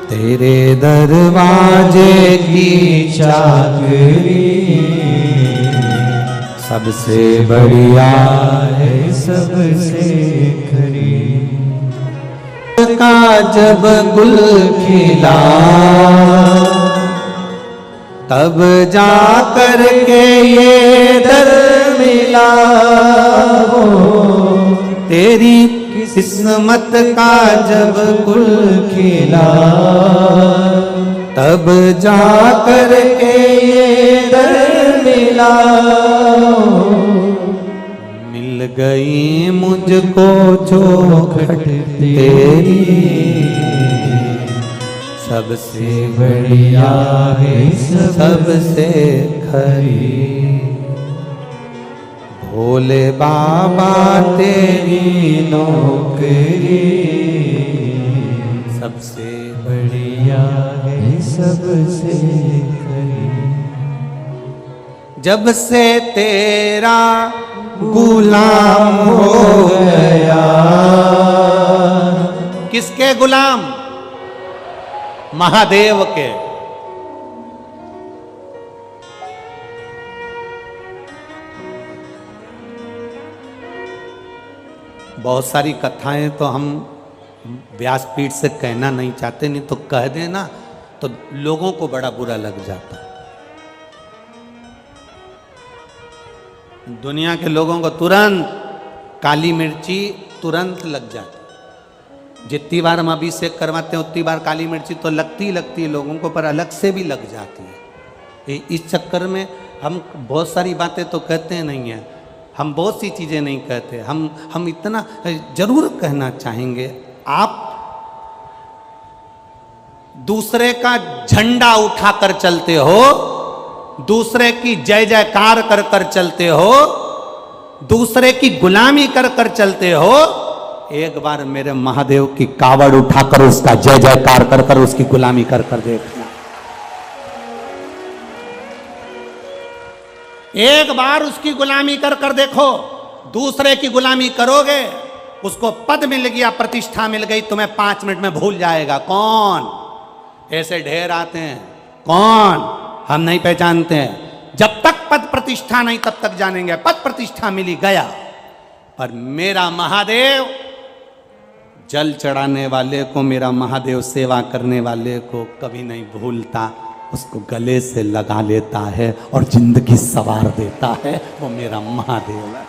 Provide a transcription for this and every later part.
तेरे दरवाजे की चाकरी सबसे बढ़िया है, सबसे खरी। का जब गुल खिला तब जा कर के ये दर मिला हो। तेरी किस्मत का जब गुल खिला तब जा कर के ये दर मिला। मिल गई मुझको चौखट तेरी सबसे बढ़िया है, सबसे खरी। भोले बाबा तेरी नौकरी सबसे बढ़िया है, सबसे खरी। जब से तेरा गुलाम हो गया। किसके गुलाम? महादेव के। बहुत सारी कथाएं तो हम व्यासपीठ से कहना नहीं चाहते, नहीं तो कह देना तो लोगों को बड़ा बुरा लग जाता। दुनिया के लोगों को तुरंत काली मिर्ची तुरंत लग जाती। जितनी बार हम अभिषेक करवाते हैं उतनी बार काली मिर्ची तो लगती है लोगों को, पर अलग से भी लग जाती है। इस चक्कर में हम बहुत सारी बातें तो कहते नहीं हैं, हम बहुत सी चीज़ें नहीं कहते। हम इतना जरूर कहना चाहेंगे, आप दूसरे का झंडा उठाकर चलते हो, दूसरे की जय जयकार कर कर चलते हो, दूसरे की गुलामी कर कर चलते हो। एक बार मेरे महादेव की कावड़ उठाकर उसका जय जयकार कर कर उसकी गुलामी कर कर देखना। एक बार उसकी गुलामी कर कर देखो। दूसरे की गुलामी करोगे, उसको पद मिल गया, प्रतिष्ठा मिल गई, तुम्हें 5 मिनट में भूल जाएगा। कौन? ऐसे ढेर आते हैं, कौन? हम नहीं पहचानते हैं। जब तक पद प्रतिष्ठा नहीं तब तक जानेंगे। पद प्रतिष्ठा मिली गया। पर मेरा महादेव जल चढ़ाने वाले को, मेरा महादेव सेवा करने वाले को कभी नहीं भूलता, उसको गले से लगा लेता है और जिंदगी सवार देता है। वो मेरा महादेव है।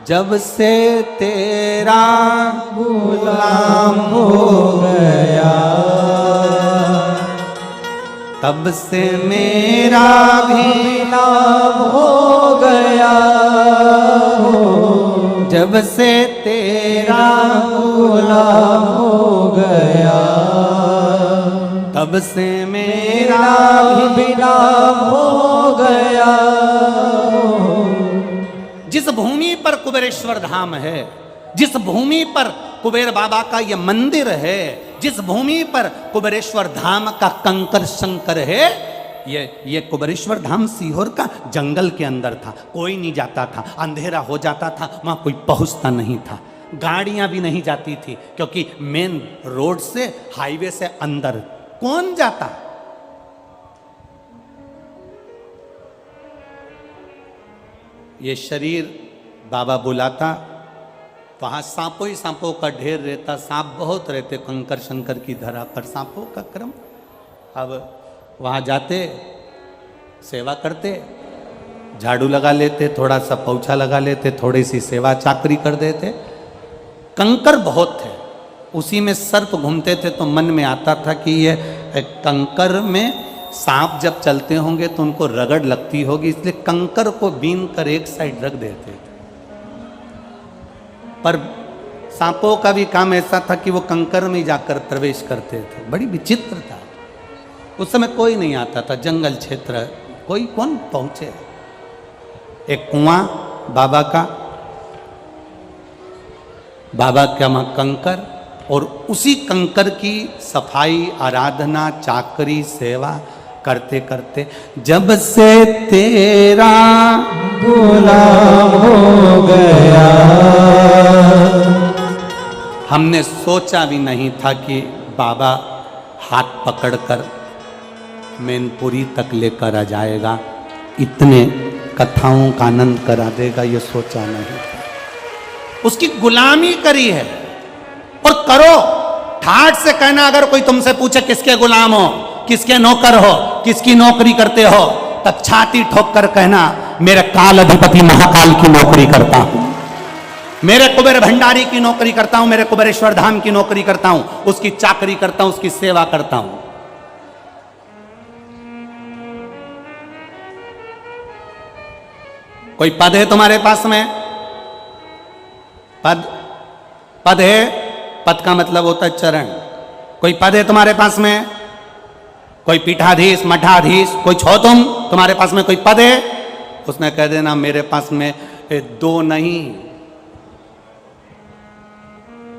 जब से तेरा गुलाम हो गया तब से मेरा भी नाम हो गया हो। जब से तेरा गुलाम हो गया तब से मेरा भी नाम हो गया। जिस भूमि पर कुबेरेश्वर धाम है, जिस भूमि पर कुबेर बाबा का यह मंदिर है, जिस भूमि पर कुबेरेश्वर धाम का कंकर शंकर है, ये कुबेरेश्वर धाम सीहोर का जंगल के अंदर था। कोई नहीं जाता था, अंधेरा हो जाता था, वहां कोई पहुंचता नहीं था, गाड़ियां भी नहीं जाती थी, क्योंकि मेन रोड से, हाईवे से अंदर कौन जाता। ये शरीर बाबा बुलाता, वहां सांपों ही सांपों का ढेर रहता, सांप बहुत रहते कंकर शंकर की धरा पर, सांपों का क्रम। अब वहां जाते, सेवा करते, झाड़ू लगा लेते, थोड़ा सा पोछा लगा लेते, थोड़ी सी सेवा चाकरी कर देते। कंकर बहुत थे, उसी में सर्प घूमते थे, तो मन में आता था कि ये कंकर में सांप जब चलते होंगे तो उनको रगड़ लगती होगी, इसलिए कंकर को बीन कर एक साइड रख देते थे। पर सांपों का भी काम ऐसा था कि वो कंकर में जाकर प्रवेश करते थे। बड़ी विचित्र था। उस समय कोई नहीं आता था, जंगल क्षेत्र, कोई कौन पहुंचे। एक कुआं बाबा का वहां कंकर, और उसी कंकर की सफाई, आराधना, चाकरी, सेवा करते करते जब से तेरा गुलाम हो गया, हमने सोचा भी नहीं था कि बाबा हाथ पकड़कर मैनपुरी तक लेकर आ जाएगा, इतने कथाओं का आनंद करा देगा, ये सोचा नहीं। उसकी गुलामी करी है और करो। ठाठ से कहना, अगर कोई तुमसे पूछे किसके गुलाम हो, किसके नौकर हो, किसकी नौकरी करते हो, तब छाती ठोक कर कहना मेरे काल अधिपति महाकाल की नौकरी करता हूं, मेरे कुबेर भंडारी की नौकरी करता हूं, मेरे कुबेरेश्वर धाम की नौकरी करता हूं, उसकी चाकरी करता हूं, उसकी सेवा करता हूं। कोई पद है तुम्हारे पास में? पद है, पद का मतलब होता है चरण। कोई पद है तुम्हारे पास में? कोई पीठाधीश, मठाधीश, कोई छो तुम, तुम्हारे पास में कोई पद है? उसने कह देना मेरे पास में 2 नहीं,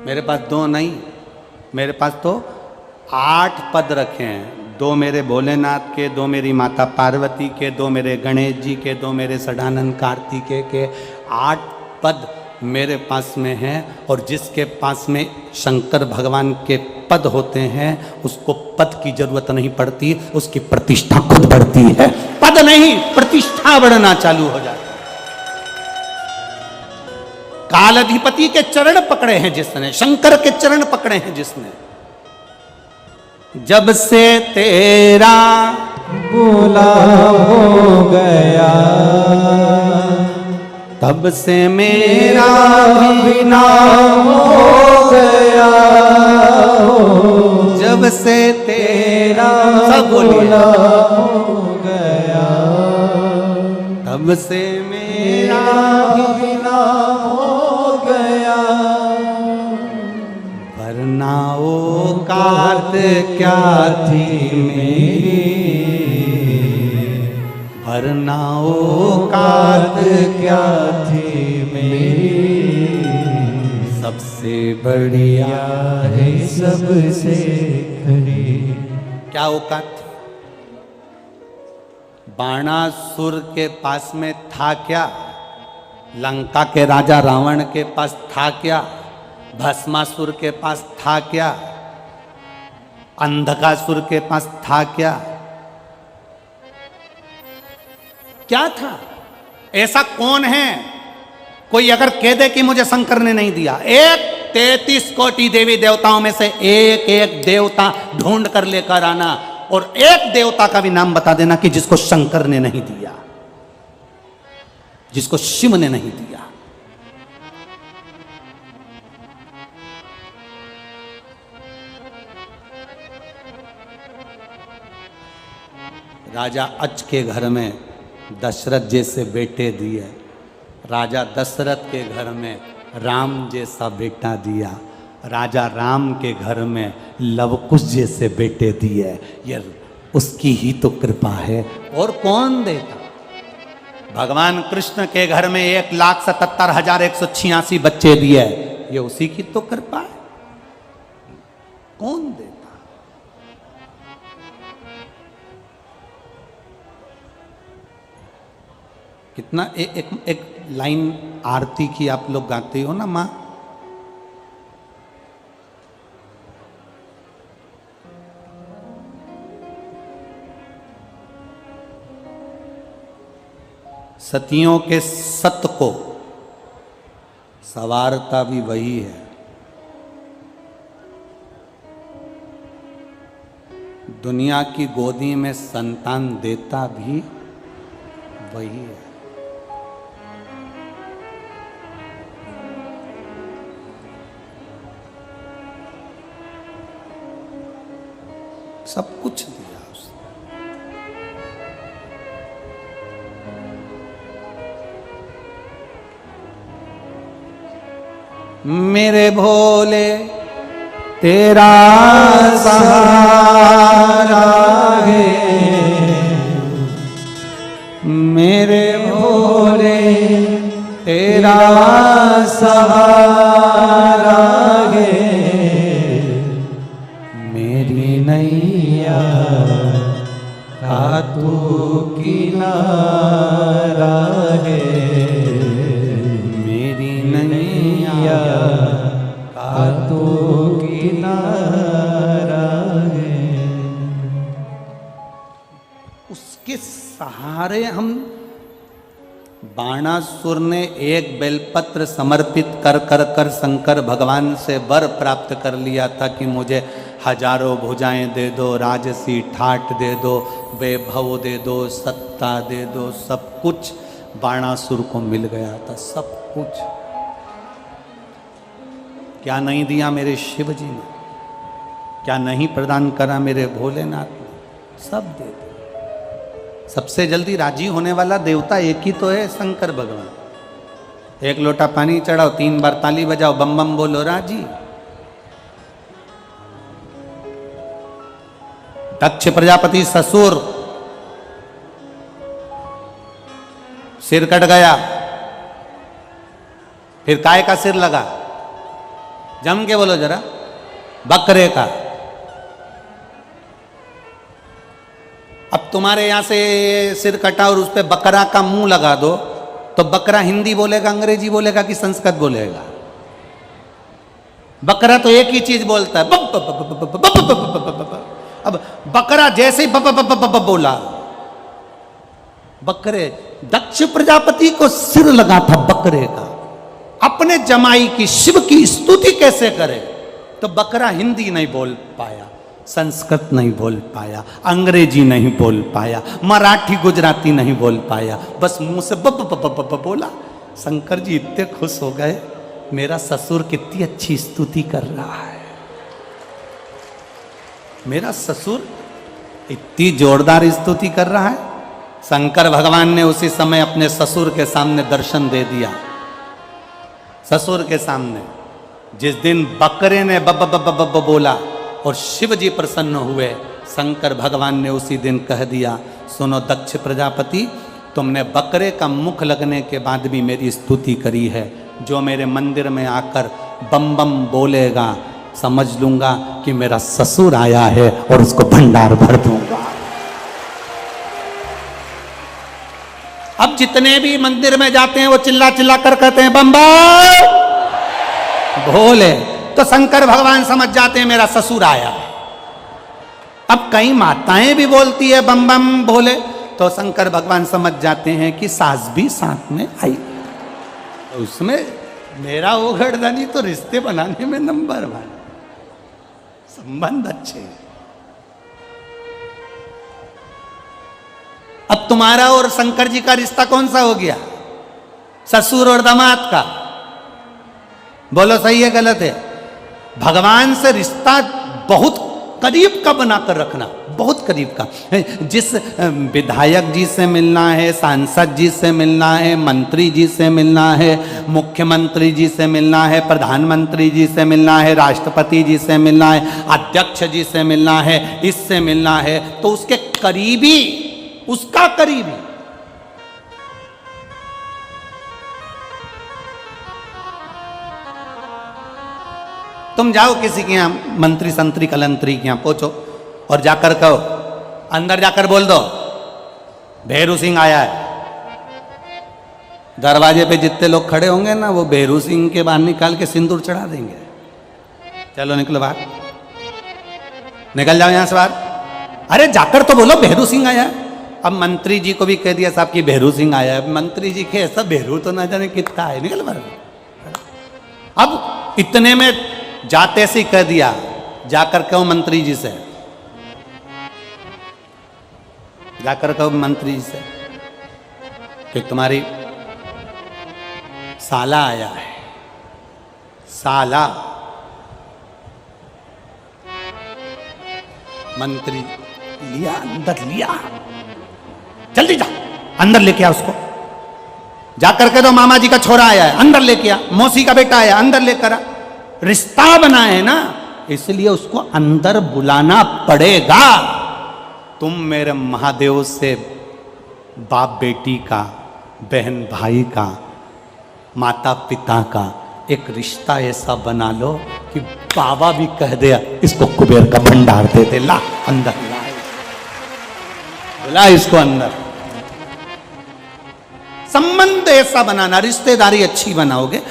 मेरे पास 2 नहीं, मेरे पास तो 8 पद रखे हैं। 2 मेरे भोलेनाथ के, 2 मेरी माता पार्वती के, 2 मेरे गणेश जी के, 2 मेरे सदानंद कार्तिकेय के, 8 पद मेरे पास में हैं। और जिसके पास में शंकर भगवान के पद होते हैं उसको पद की जरूरत नहीं पड़ती, उसकी प्रतिष्ठा खुद बढ़ती है। पद नहीं, प्रतिष्ठा बढ़ना चालू हो जाती है। कालाधिपति के चरण पकड़े हैं जिसने, शंकर के चरण पकड़े हैं जिसने, जब से तेरा बोला हो गया, तब से मेरा भी नाम हो गया, जब से तेरा सब बोला हो गया, तब से मेरा भी नाम हो गया। वरना औकात क्या थी मेरी, वरना औकात क्या थी मेरी, सबसे बढ़िया है सबसे खरी। क्या औकात थी? बाणासुर के पास में था क्या? लंका के राजा रावण के पास था क्या? भस्मासुर के पास था क्या? अंधकासुर के पास था क्या? क्या था? ऐसा कौन है? कोई अगर कह दे कि मुझे शंकर ने नहीं दिया, एक 33 कोटि देवी देवताओं में से एक एक देवता ढूंढ कर लेकर आना और एक देवता का भी नाम बता देना कि जिसको शंकर ने नहीं दिया, जिसको शिव ने नहीं दिया। राजा अच के घर में दशरथ जैसे बेटे दिए, राजा दशरथ के घर में राम जैसा बेटा दिया, राजा राम के घर में लवकुश जैसे बेटे दिए। ये उसकी ही तो कृपा है, और कौन देता? भगवान कृष्ण के घर में 1,77,186 बच्चे दिए, ये उसी की तो कृपा है। कौन देता? कितना एक लाइन आरती की आप लोग गाते हो ना माँ, सतियों के सत को सवारता भी वही है, दुनिया की गोदी में संतान देता भी वही है। सब कुछ दिया उसने। मेरे भोले तेरा सहारा है, मेरे भोले तेरा सहारा है, मेरी नैया का तू किनारा है, मेरी नैया का तू किनारा है। उसके सहारे हम, बाणासुर ने एक बेलपत्र समर्पित कर कर कर शंकर भगवान से वर प्राप्त कर लिया था कि मुझे हजारों भुजाएं दे दो, राजसी ठाट दे दो, वैभव दे दो, सत्ता दे दो, सब कुछ बाणासुर को मिल गया था, सब कुछ। क्या नहीं दिया मेरे शिव जी ने, क्या नहीं प्रदान करा मेरे भोलेनाथ ने, सब दे दिया। सबसे जल्दी राजी होने वाला देवता एक ही तो है, शंकर भगवान। एक लोटा पानी चढ़ाओ, 3 बार ताली बजाओ, बम बम बोलो, राजी। दक्ष प्रजापति ससुर, सिर कट गया, फिर काय का सिर लगा? जम के बोलो जरा, बकरे का। अब तुम्हारे यहां से सिर कटा और उस पे बकरा का मुंह लगा दो, तो बकरा हिंदी बोलेगा, अंग्रेजी बोलेगा कि संस्कृत बोलेगा? बकरा तो एक ही चीज बोलता है, बप बप बप बप बप बप बप बप। अब बकरा जैसे ही बप बप बप बप बोला, बकरे, दक्ष प्रजापति को सिर लगा था बकरे का। अपने जमाई की, शिव की स्तुति कैसे करे? तो बकरा हिंदी नहीं बोल पाया, संस्कृत नहीं बोल पाया, अंग्रेजी नहीं बोल पाया, मराठी गुजराती नहीं बोल पाया, बस मुंह से बप बप बप बप बोला। शंकर जी इतने खुश हो गए, मेरा ससुर कितनी अच्छी स्तुति कर रहा है, मेरा ससुर इतनी जोरदार स्तुति कर रहा है। शंकर भगवान ने उसी समय अपने ससुर के सामने दर्शन दे दिया। ससुर के सामने जिस दिन बकरे ने बब बब बब बोला और शिव जी प्रसन्न हुए, शंकर भगवान ने उसी दिन कह दिया, सुनो दक्ष प्रजापति, तुमने बकरे का मुख लगने के बाद भी मेरी स्तुति करी है, जो मेरे मंदिर में आकर बम बम बोलेगा, समझ लूंगा कि मेरा ससुर आया है और उसको भंडार भर दूंगा। अब जितने भी मंदिर में जाते हैं वो चिल्ला चिल्ला कर कहते हैं बम बम भोले, तो शंकर भगवान समझ जाते हैं मेरा ससुर आया। अब कई माताएं भी बोलती है बम बम भोले, तो शंकर भगवान समझ जाते हैं कि सास भी साथ में आई। उसमें मेरा वो गर्दनी तो रिश्ते बनाने में नंबर 1, संबंध अच्छे। अब तुम्हारा और शंकर जी का रिश्ता कौन सा हो गया? ससुर और दामाद का। बोलो सही है गलत है? भगवान से रिश्ता बहुत करीब का बनाकर रखना, बहुत करीब का। जिस विधायक जी से मिलना है, सांसद जी से मिलना है, मंत्री जी से मिलना है, मुख्यमंत्री जी से मिलना है, प्रधानमंत्री जी से मिलना है, राष्ट्रपति जी से मिलना है, अध्यक्ष जी से मिलना है, इससे मिलना है, तो उसके करीबी, उसका करीबी। तुम जाओ किसी के यहाँ, मंत्री संतरी कलंतरी के यहाँ पहुंचो और जाकर कहो, अंदर जाकर बोल दो भेरू सिंह आया है। दरवाजे पे जितने लोग खड़े होंगे ना, वो भेरू सिंह के बाहर निकाल के सिंदूर चढ़ा देंगे। चलो निकलो बाहर, निकल जाओ यहां से बाहर। अरे जाकर तो बोलो भेरू सिंह आया है। अब मंत्री जी को भी कह दिया साहब कि भेरू सिंह आया है। मंत्री जी के ऐसा भेरू तो ना जाने कितना है, निकल बाहर। अब इतने में जाते से कह दिया, जाकर कहो मंत्री जी से, जाकर कहो मंत्री जी से कि तुम्हारी साला आया है। साला मंत्री लिया, अंदर लिया, जल्दी जा अंदर लेके आ उसको। जाकर कह दो मामा जी का छोरा आया है, अंदर लेके आ। मौसी का बेटा आया, अंदर लेकर आ। रिश्ता बना है ना, इसलिए उसको अंदर बुलाना पड़ेगा। तुम मेरे महादेव से बाप बेटी का, बहन भाई का, माता पिता का एक रिश्ता ऐसा बना लो कि बाबा भी कह दे इसको कुबेर का भंडार दे दे। ला अंदर, ला इसको अंदर। संबंध ऐसा बनाना, रिश्तेदारी अच्छी बनाओगे।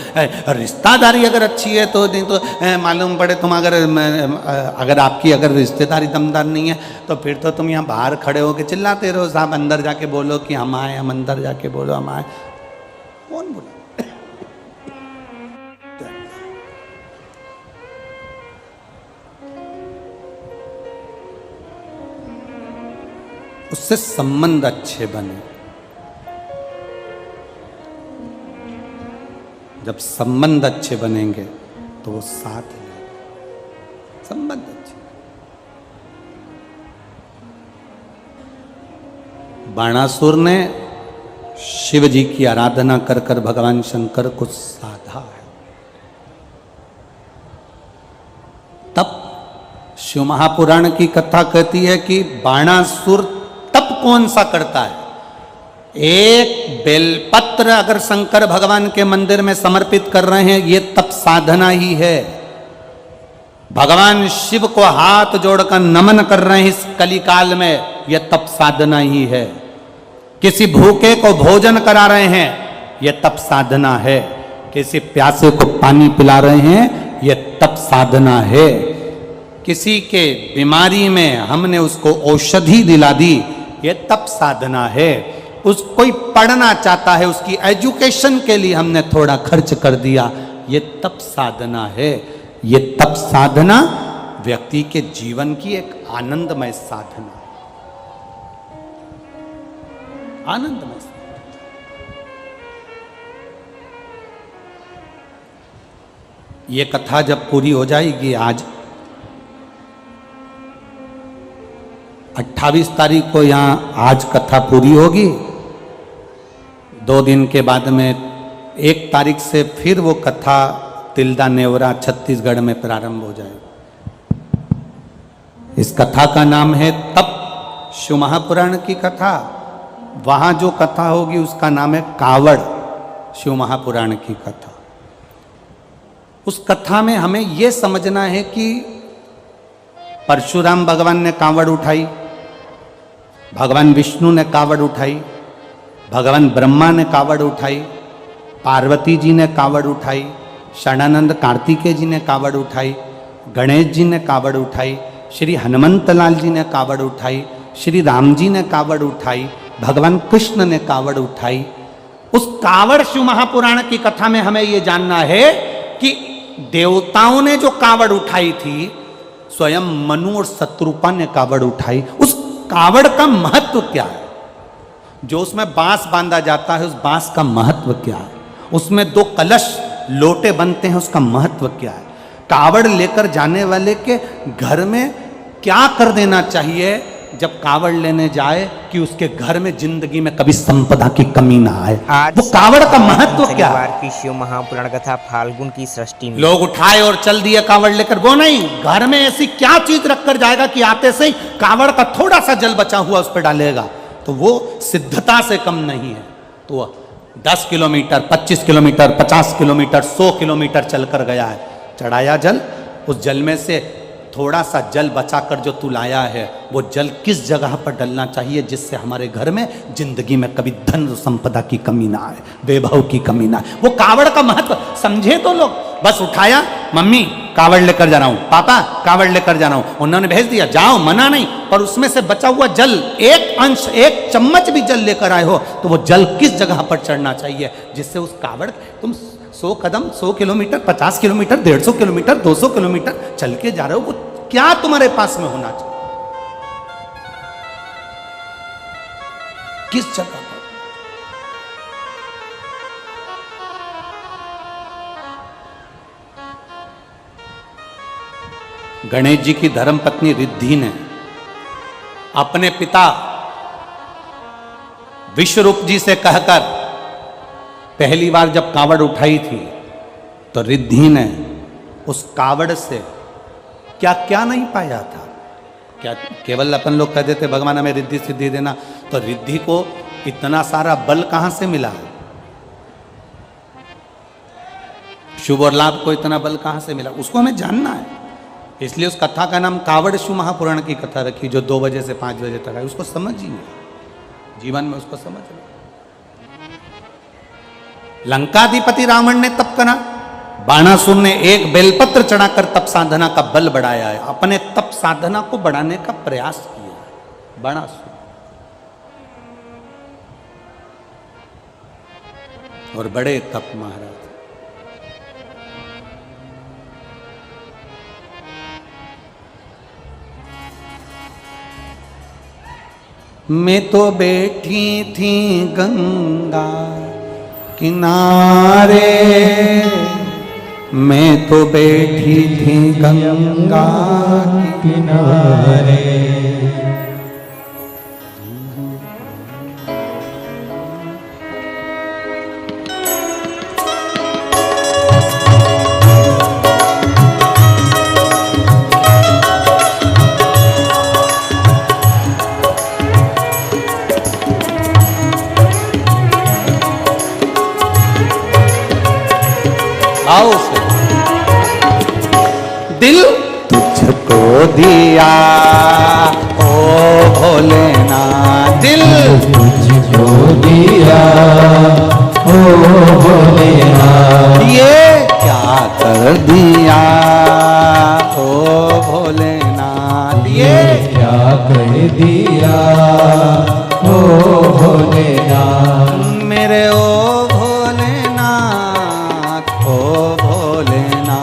रिश्तेदारी अगर अच्छी है तो नहीं तो मालूम पड़े तुम अगर आपकी अगर रिश्तेदारी दमदार नहीं है तो फिर तो तुम यहाँ बाहर खड़े होके चिल्लाते रहो, साहब अंदर जाके बोलो कि हम आए, हम अंदर जाके बोलो हम आए। कौन बोला? उससे संबंध अच्छे बने। जब संबंध अच्छे बनेंगे तो वो साथ है। संबंध अच्छे। बाणासुर ने शिव जी की आराधना कर कर भगवान शंकर को साधा है। तब शिव महापुराण की कथा कहती है कि बाणासुर तप कौन सा करता है? एक बेलपत्र अगर शंकर भगवान के मंदिर में समर्पित कर रहे हैं, ये तप साधना ही है। भगवान शिव को हाथ जोड़कर नमन कर रहे हैं इस कलिकाल में, यह तप साधना ही है। किसी भूखे को भोजन करा रहे हैं, यह तप साधना है। किसी प्यासे को पानी पिला रहे हैं, यह तप साधना है। किसी के बीमारी में हमने उसको औषधि दिला दी, यह तप साधना है। कोई पढ़ना चाहता है, उसकी एजुकेशन के लिए हमने थोड़ा खर्च कर दिया, ये तप साधना है। ये तप साधना व्यक्ति के जीवन की एक आनंदमय साधना, आनंदमय साधना। ये कथा जब पूरी हो जाएगी, आज 28 तारीख को यहाँ आज कथा पूरी होगी। 2 दिन के बाद में 1 तारीख से फिर वो कथा तिल्दा नेवरा छत्तीसगढ़ में प्रारंभ हो जाएगी। इस कथा का नाम है तप, शिव महापुराण की कथा। वहाँ जो कथा होगी उसका नाम है कावड़, शिव महापुराण की कथा। उस कथा में हमें ये समझना है कि परशुराम भगवान ने कावड़ उठाई, भगवान विष्णु ने कावड़ उठाई, भगवान ब्रह्मा ने कावड़ उठाई, पार्वती जी ने कावड़ उठाई, शरणानंद कार्तिकेय जी ने कावड़ उठाई, गणेश जी ने कावड़ उठाई, श्री हनुमंत लाल जी ने कावड़ उठाई, श्री राम जी ने कावड़ उठाई, भगवान कृष्ण ने कावड़ उठाई। उस कावड़ शिव महापुराण की कथा में हमें यह जानना है कि देवताओं ने जो कावड़ उठाई थी, स्वयं मनु और शत्रुपा ने कावड़ उठाई। उस कावड़ का महत्व क्या है? जो उसमें बांस बांधा जाता है, उस बांस का महत्व क्या है? उसमें 2 कलश लोटे बनते हैं, उसका महत्व क्या है? कावड़ लेकर जाने वाले के घर में क्या कर देना चाहिए जब कावड़ लेने जाए कि उसके घर में जिंदगी में कभी संपदा की कमी ना आए? वो कावड़ का महत्व क्या है? की शिव महापुराण कथा फाल्गुन की सृष्टि में लोग उठाए और चल दिए कावड़ लेकर, वो नहीं। घर में ऐसी क्या चीज रखकर जाएगा कि आते से ही कावड़ का थोड़ा सा जल बचा हुआ उस पर डालेगा, तो वो सिद्धता से कम नहीं है। तो 10 किलोमीटर, 25 किलोमीटर, 50 किलोमीटर, 100 किलोमीटर चलकर गया है, चढ़ाया जल। उस जल में से थोड़ा सा जल बचाकर जो तू लाया है, वो जल किस जगह पर डलना चाहिए जिससे हमारे घर में जिंदगी में कभी धन संपदा की कमी ना आए, वैभव की कमी ना आए। वो कावड़ का महत्व समझे तो लोग। बस उठाया, मम्मी कावड़ लेकर जा रहा हूं, पापा कावड़ लेकर जा रहा हूं, उन्होंने भेज दिया, जाओ, मना नहीं। पर उसमें से बचा हुआ जल, एक अंश, एक चम्मच भी जल लेकर आए हो, तो वो जल किस जगह पर चढ़ना चाहिए जिससे उस कावड़, तुम 100 कदम, 100 किलोमीटर, 50 किलोमीटर, 150 किलोमीटर, 200 किलोमीटर चल के जा रहे हो, वो क्या तुम्हारे पास में होना चाहिए? किस जगह पर? गणेश जी की धर्मपत्नी रिद्धि ने अपने पिता विश्वरूप जी से कहकर पहली बार जब कावड़ उठाई थी, तो रिद्धि ने उस कावड़ से क्या क्या नहीं पाया था। क्या केवल अपन लोग कहते थे भगवान हमें रिद्धि सिद्धि देना, तो रिद्धि को इतना सारा बल कहां से मिला है? शुभ और लाभ को इतना बल कहां से मिला, उसको हमें जानना है। इसलिए उस कथा का नाम कावड़ शिव महापुराण की कथा रखी, जो 2 बजे से 5 बजे तक है। उसको समझिए, जीवन में उसको समझ लो। लंकाधिपति रावण ने तप करा, बाणासुर ने एक बेलपत्र चढ़ाकर तप साधना का बल बढ़ाया है, अपने तप साधना को बढ़ाने का प्रयास किया बाणासुर। और बड़े तप महाराज। मैं तो बैठी थी गंगा किनारे, मैं तो बैठी थी गंगा किनारे। आओ से दिल तुझको दिया ओ भोलेनाथ, दिल तुझको दिया ओ भोलेनाथ, ये क्या कर दिया ओ भोलेनाथ, ये क्या कर दिया ओ भोलेनाथ, मेरे ओ भोलेनाथ, ओ भोलेनाथ,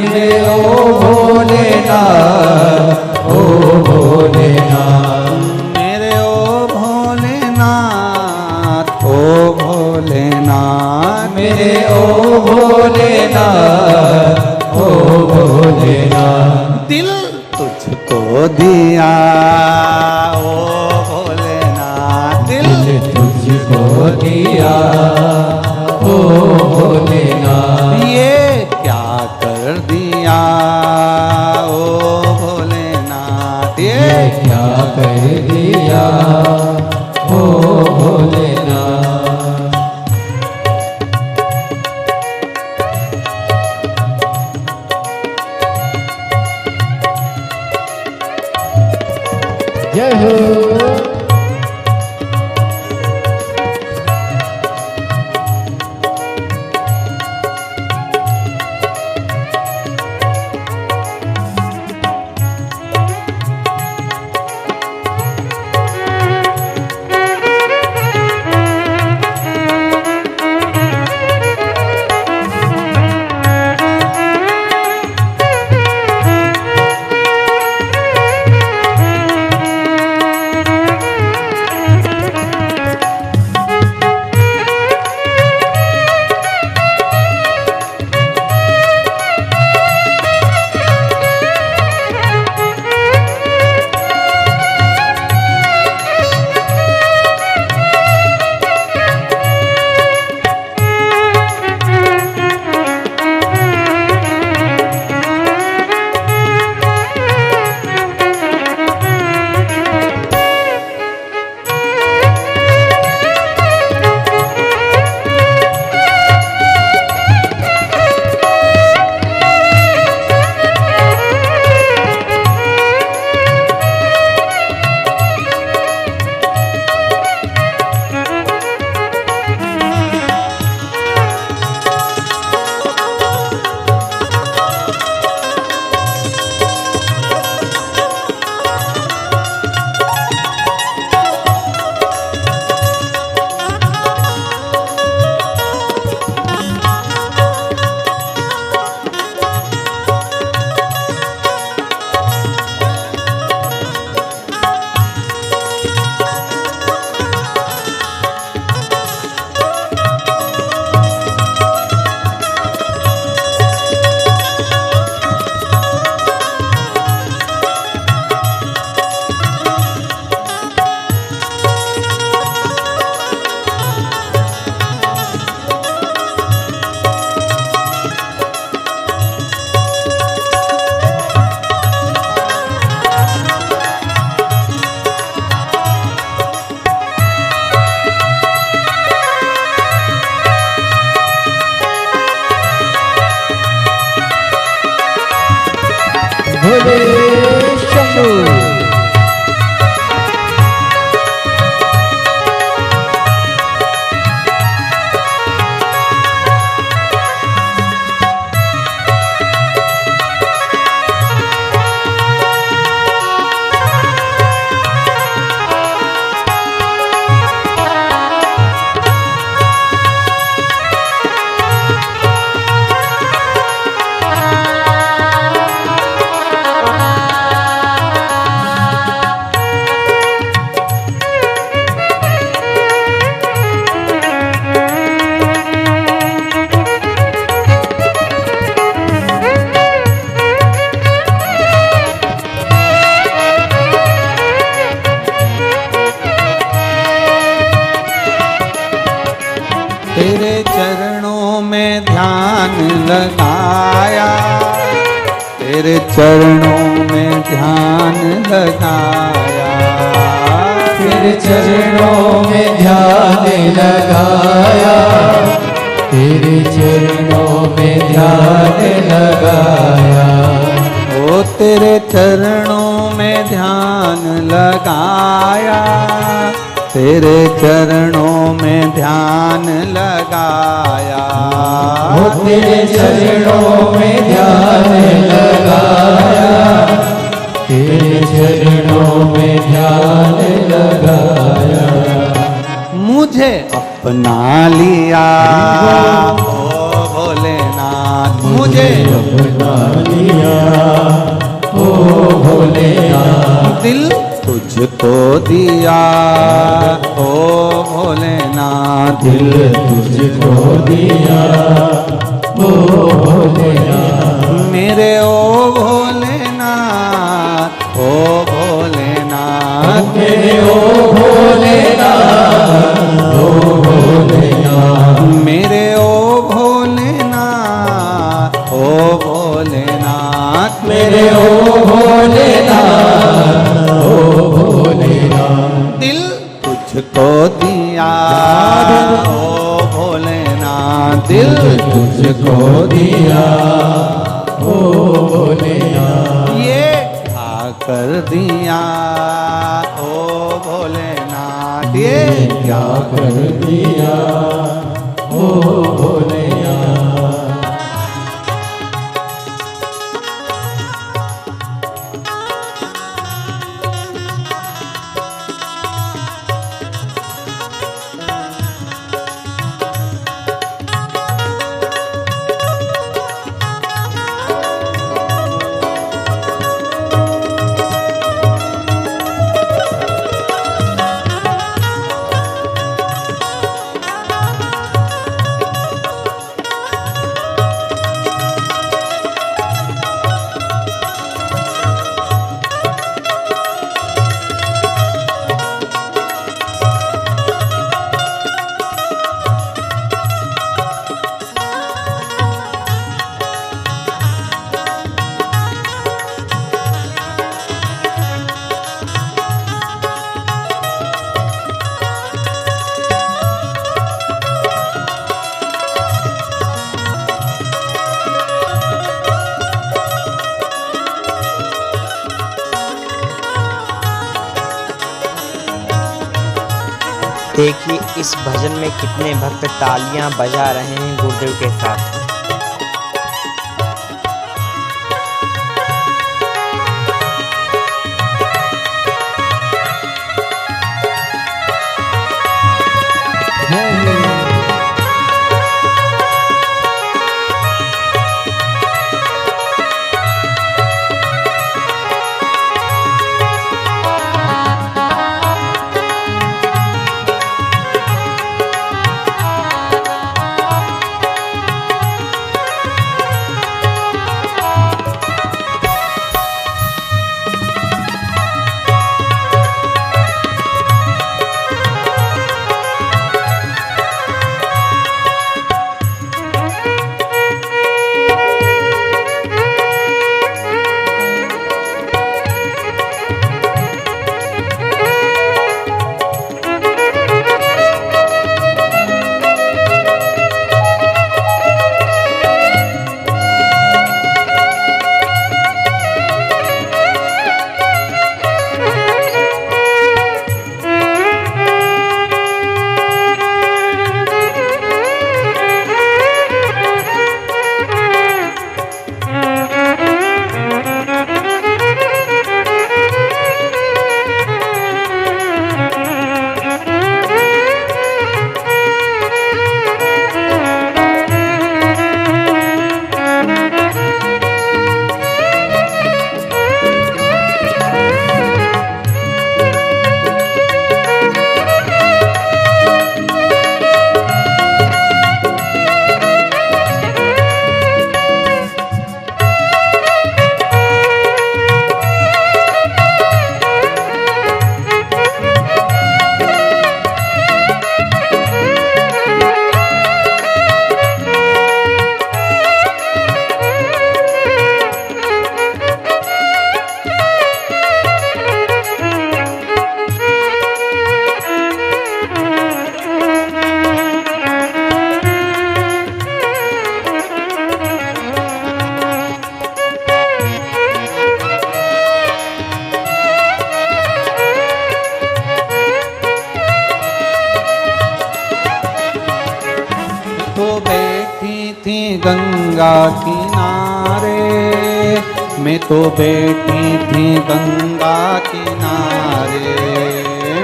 मेरे ओ भोलेनाथ, ओ भोलेनाथ, मेरे ओ भोलेनाथ, ओ भोलेनाथ, मेरे ओ भोलेनाथ, ओ भोलेनाथ, दिल तुझको दिया ओ भोलेनाथ, दिल तुझको दिया ओ भोलेनाथ, ये क्या कर दिया ओ भोलेनाथ, ये क्या कर दिया ओ भोलेनाथ। जय हो। भोले शंभू। तेरे चरणों में ध्यान लगाया, तेरे चरणों में ध्यान लगाया, तेरे चरणों में ध्यान लगाया। ओ तेरे चरणों में ध्यान लगाया, तेरे चरणों में ध्यान लगाया, ओ तेरे चरणों में ध्यान लगाया, तेरे चरणों में ध्यान लगाया। मुझे अपना लिया ओ भोलेनाथ, मुझे अपना लिया ओ भोलेनाथ, दिल तुझको दिया ओ भोलेनाथ, दिल तुझको दिया ओ भोलेनाथ, मेरे ओ भोलेनाथ, ओ भोलेनाथ, मेरे ओ भोलेनाथ, ओ भोलेनाथ, मेरे ओ भोलेनाथ, ओ भोलेनाथ, मेरे ओ भोलेनाथ, ओ भोलेनाथ, दिल तुझको दिया ओ भोलेनाथ, दिल तुझको दिया ओ भोलेनाथ, ये आकर दिया ओ भोलेनाथ, ये क्या कर दिया ओ भोलेनाथ। देखिए इस भजन में कितने भक्त तालियां बजा रहे हैं गुरुदेव के साथ। गंगा किनारे, मैं तो बैठी थी गंगा किनारे,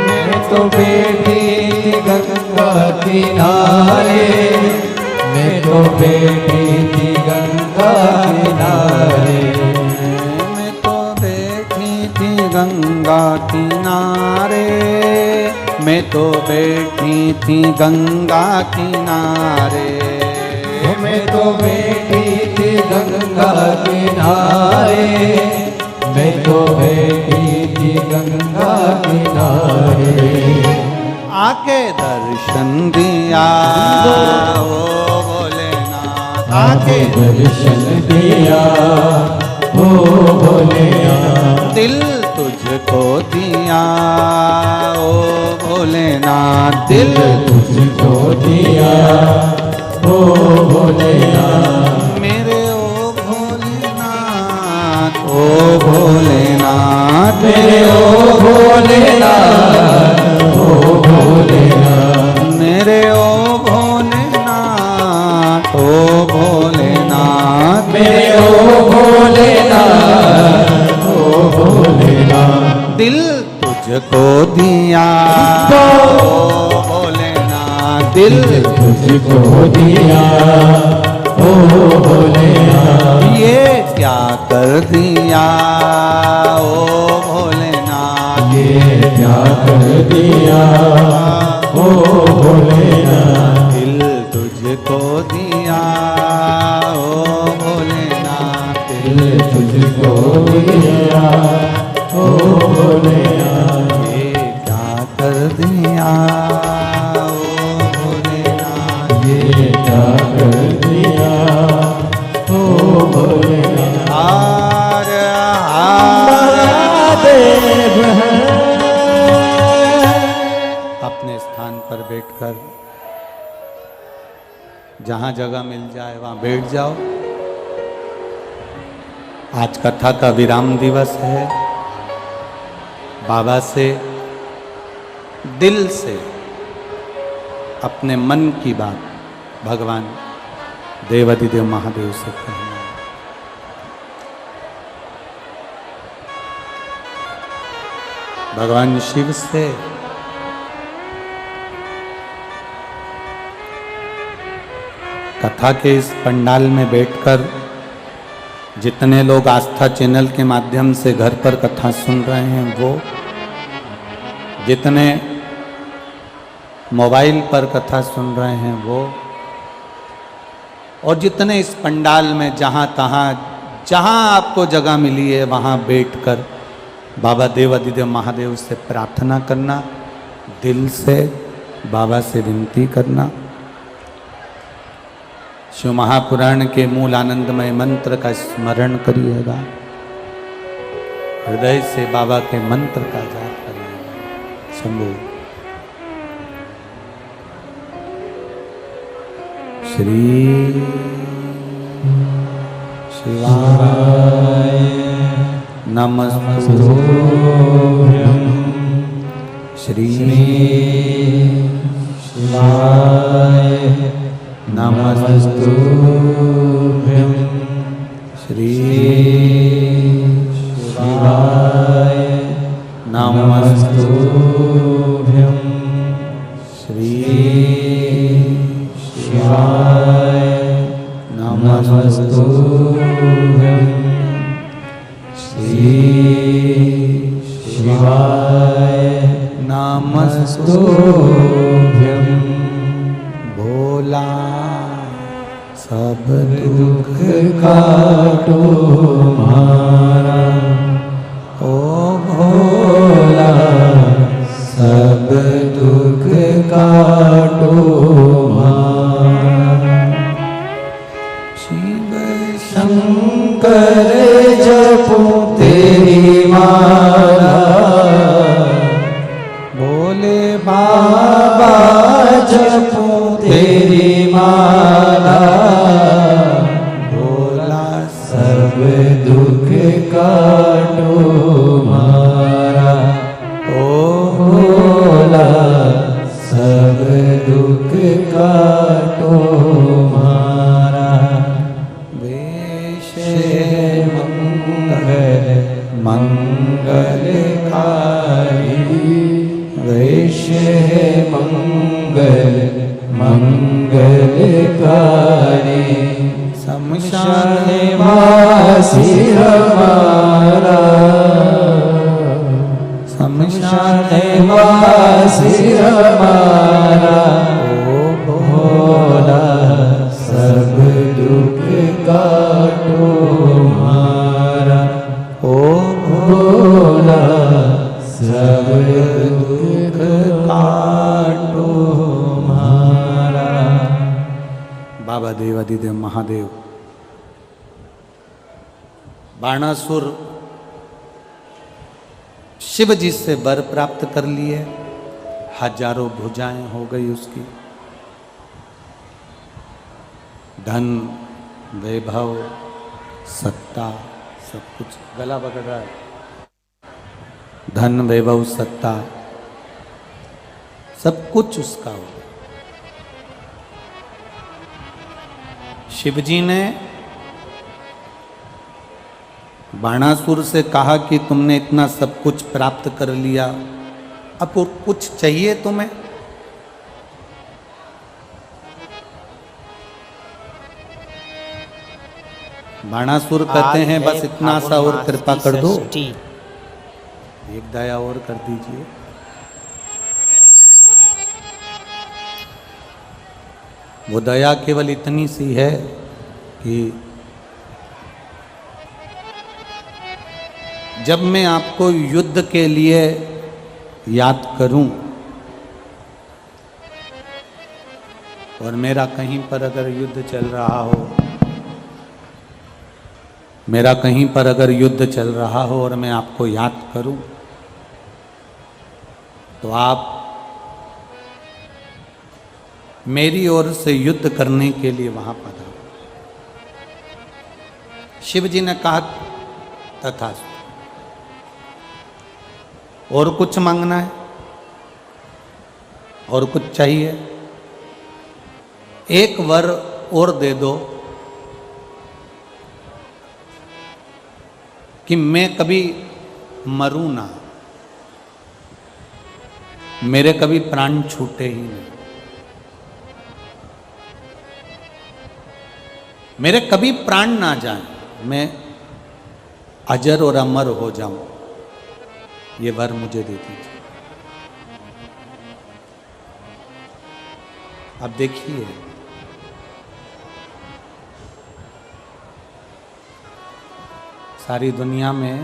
मैं तो बैठी थी गंगा किनारे, मैं तो बैठी थी गंगा किनारे, मैं तो बैठी थी गंगा किनारे, मैं तो बैठी थी गंगा किनारे, मैं तो बैठी थी गंगा किनारे, मैं तो बैठी थी गंगा किनारे, आके दर्शन दिया ओ भोलेनाथ, आके दर्शन दिया ओ भोलेनाथ, दिल तुझको दिया ओ भोलेनाथ, दिल तुझको दिया ओ भोलेनाथ, मेरे ओ भोलेनाथ, ओ भोलेनाथ, मेरे ओ भोलेनाथ, ओ भोलेनाथ, मेरे ओ भोलेनाथ, ओ भोलेनाथ, मेरे ओ भोलेनाथ, ओ भोलेनाथ, दिल तुझको दिया ओ भोलेनाथ, दिल तुझको दिया ओ भोलेनाथ, ये क्या कर दिया ओ भोलेनाथ, ये क्या कर दिया ओ भोलेनाथ, दिल तुझको दिया ओ भोलेनाथ, दिल तुझको दिया ओ भोलेनाथ, ये क्या कर दिया ओ भोलेनाथ, ये क्या कर दिया ओ भोलेनाथ, हार हार महादेव है। अपने स्थान पर बैठकर जहां जगह मिल जाए वहां बैठ जाओ। आज कथा का विराम दिवस है। बाबा से दिल से अपने मन की बात भगवान देवाधिदेव महादेव से कहना। भगवान शिव से कथा के इस पंडाल में बैठकर जितने लोग आस्था चैनल के माध्यम से घर पर कथा सुन रहे हैं वो, जितने मोबाइल पर कथा सुन रहे हैं वो, और जितने इस पंडाल में जहाँ तहाँ जहाँ आपको जगह मिली है वहाँ बैठकर बाबा देवाधिदेव महादेव से प्रार्थना करना, दिल से बाबा से विनती करना। शिव महापुराण के मूल आनंदमय मंत्र का स्मरण करिएगा, हृदय से बाबा के मंत्र का जाप करिएगा। शंभु श्री शिवाय नमस्तुभ्यं, श्री शिवाय नमस्तुभ्यं, श्री शिवाय नमस्तुभ्यं, श्री शिवाय नमस्तुभ्यं, श्री शिवाय नमस्तुभ्यं। भोला सब दुख काटो मारा ओ भोला, सब दुख काटो मारा, शिव शंकर जपो तेरी माला, भोले बाबा जपो तेरी माला, भोला सब दुख काटो मारा, ओ भोला सब दुख काटो मारा, मंगलकारी, वैश्य है मंगल मंगलकारी। शमशान वासी हमारा, शमशान वासी हमारा, ओ भोला सब दुख काटो हमारा, ओ भोला सब दुख काटो हमारा। बाबा देवादिदेव महादेव बाणासुर शिव जी से वर प्राप्त कर लिए, हजारों भुजाएं हो गई उसकी, धन वैभव सत्ता सब कुछ, गला पकड़ रहा है, धन वैभव सत्ता सब कुछ उसका हो गया। शिव जी ने बाणासुर से कहा कि तुमने इतना सब कुछ प्राप्त कर लिया, अब और कुछ चाहिए तुम्हें? बाणासुर कहते हैं बस इतना सा और कृपा कर दो, एक दया और कर दीजिए। वो दया केवल इतनी सी है कि जब मैं आपको युद्ध के लिए याद करूं और मेरा कहीं पर अगर युद्ध चल रहा हो, मेरा कहीं पर अगर युद्ध चल रहा हो और मैं आपको याद करूं, तो आप मेरी ओर से युद्ध करने के लिए वहां पधारो। शिव जी ने कहा तथास्तु। और कुछ मांगना है? और कुछ चाहिए? एक वर और दे दो कि मैं कभी मरूं ना, मेरे कभी प्राण छूटे ही नहीं, मेरे कभी प्राण ना जाएं, मैं अजर और अमर हो जाऊं, ये वर मुझे दे दीजिए। अब देखिए, सारी दुनिया में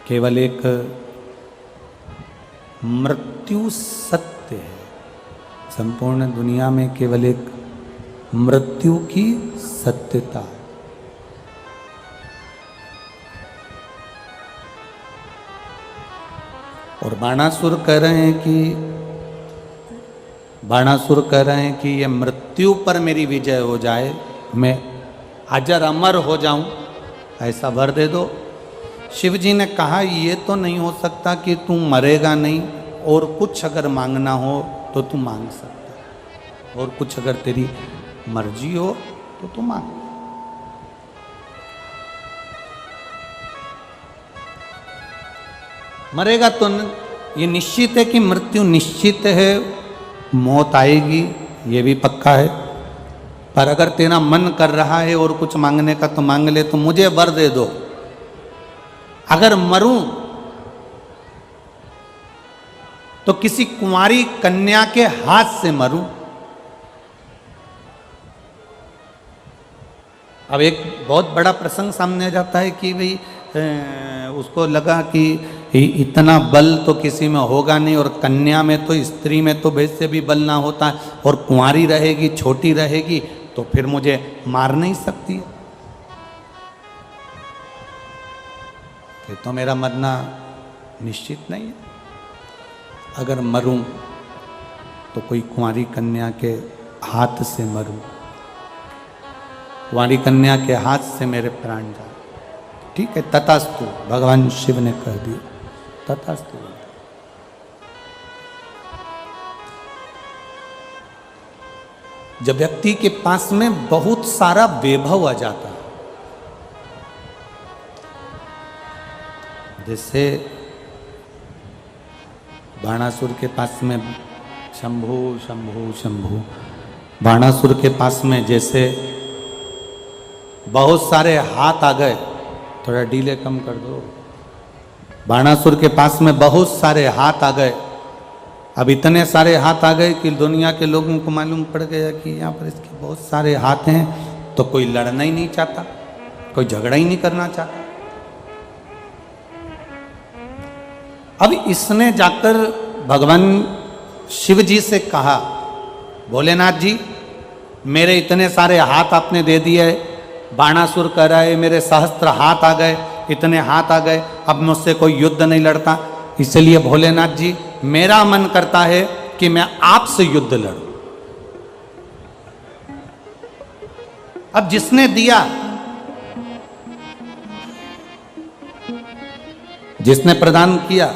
केवल एक मृत्यु सत्य है, संपूर्ण दुनिया में केवल एक मृत्यु की सत्यता है। और बाणासुर कह रहे हैं कि ये मृत्यु पर मेरी विजय हो जाए, मैं अजर अमर हो जाऊं, ऐसा वर दे दो। शिव जी ने कहा ये तो नहीं हो सकता कि तू मरेगा नहीं, और कुछ अगर मांगना हो तो तू मांग सकता है, और कुछ अगर तेरी मर्जी हो तो तू मांग। मरेगा तो ये निश्चित है कि मृत्यु निश्चित है, मौत आएगी, ये भी पक्का है। पर अगर तेरा मन कर रहा है और कुछ मांगने का तो मांग ले, तो मुझे वर दे दो, अगर मरूं तो किसी कुंवारी कन्या के हाथ से मरूं। अब एक बहुत बड़ा प्रसंग सामने आ जाता है कि भाई उसको लगा कि इतना बल तो किसी में होगा नहीं, और कन्या में तो, स्त्री में तो वैसे भी बल ना होता है, और कुंवारी रहेगी, छोटी रहेगी, तो फिर मुझे मार नहीं सकती है, फिर तो मेरा मरना निश्चित नहीं है। अगर मरूं तो कोई कुंवारी कन्या के हाथ से मरूं, कुंवारी कन्या के हाथ से मेरे प्राण जाए, ठीक है, तथास्तु। भगवान शिव ने कह दिया तथास्तु। जब व्यक्ति के पास में बहुत सारा वैभव आ जाता है, जैसे बाणासुर के पास में शंभु शंभु शंभु, बाणासुर के पास में जैसे बहुत सारे हाथ आ गए, थोड़ा डीले कम कर दो। बाणासुर के पास में बहुत सारे हाथ आ गए। अब इतने सारे हाथ आ गए कि दुनिया के लोगों को मालूम पड़ गया कि यहाँ पर इसके बहुत सारे हाथ हैं, तो कोई लड़ना ही नहीं चाहता, कोई झगड़ा ही नहीं करना चाहता। अब इसने जाकर भगवान शिव जी से कहा, भोलेनाथ जी मेरे इतने सारे हाथ आपने दे दिए, बाणासुर कह रहा है मेरे सहस्त्र हाथ आ गए, इतने हाथ आ गए, अब मुझसे कोई युद्ध नहीं लड़ता, इसलिए भोलेनाथ जी मेरा मन करता है कि मैं आपसे युद्ध लड़ूं। अब जिसने दिया, जिसने प्रदान किया,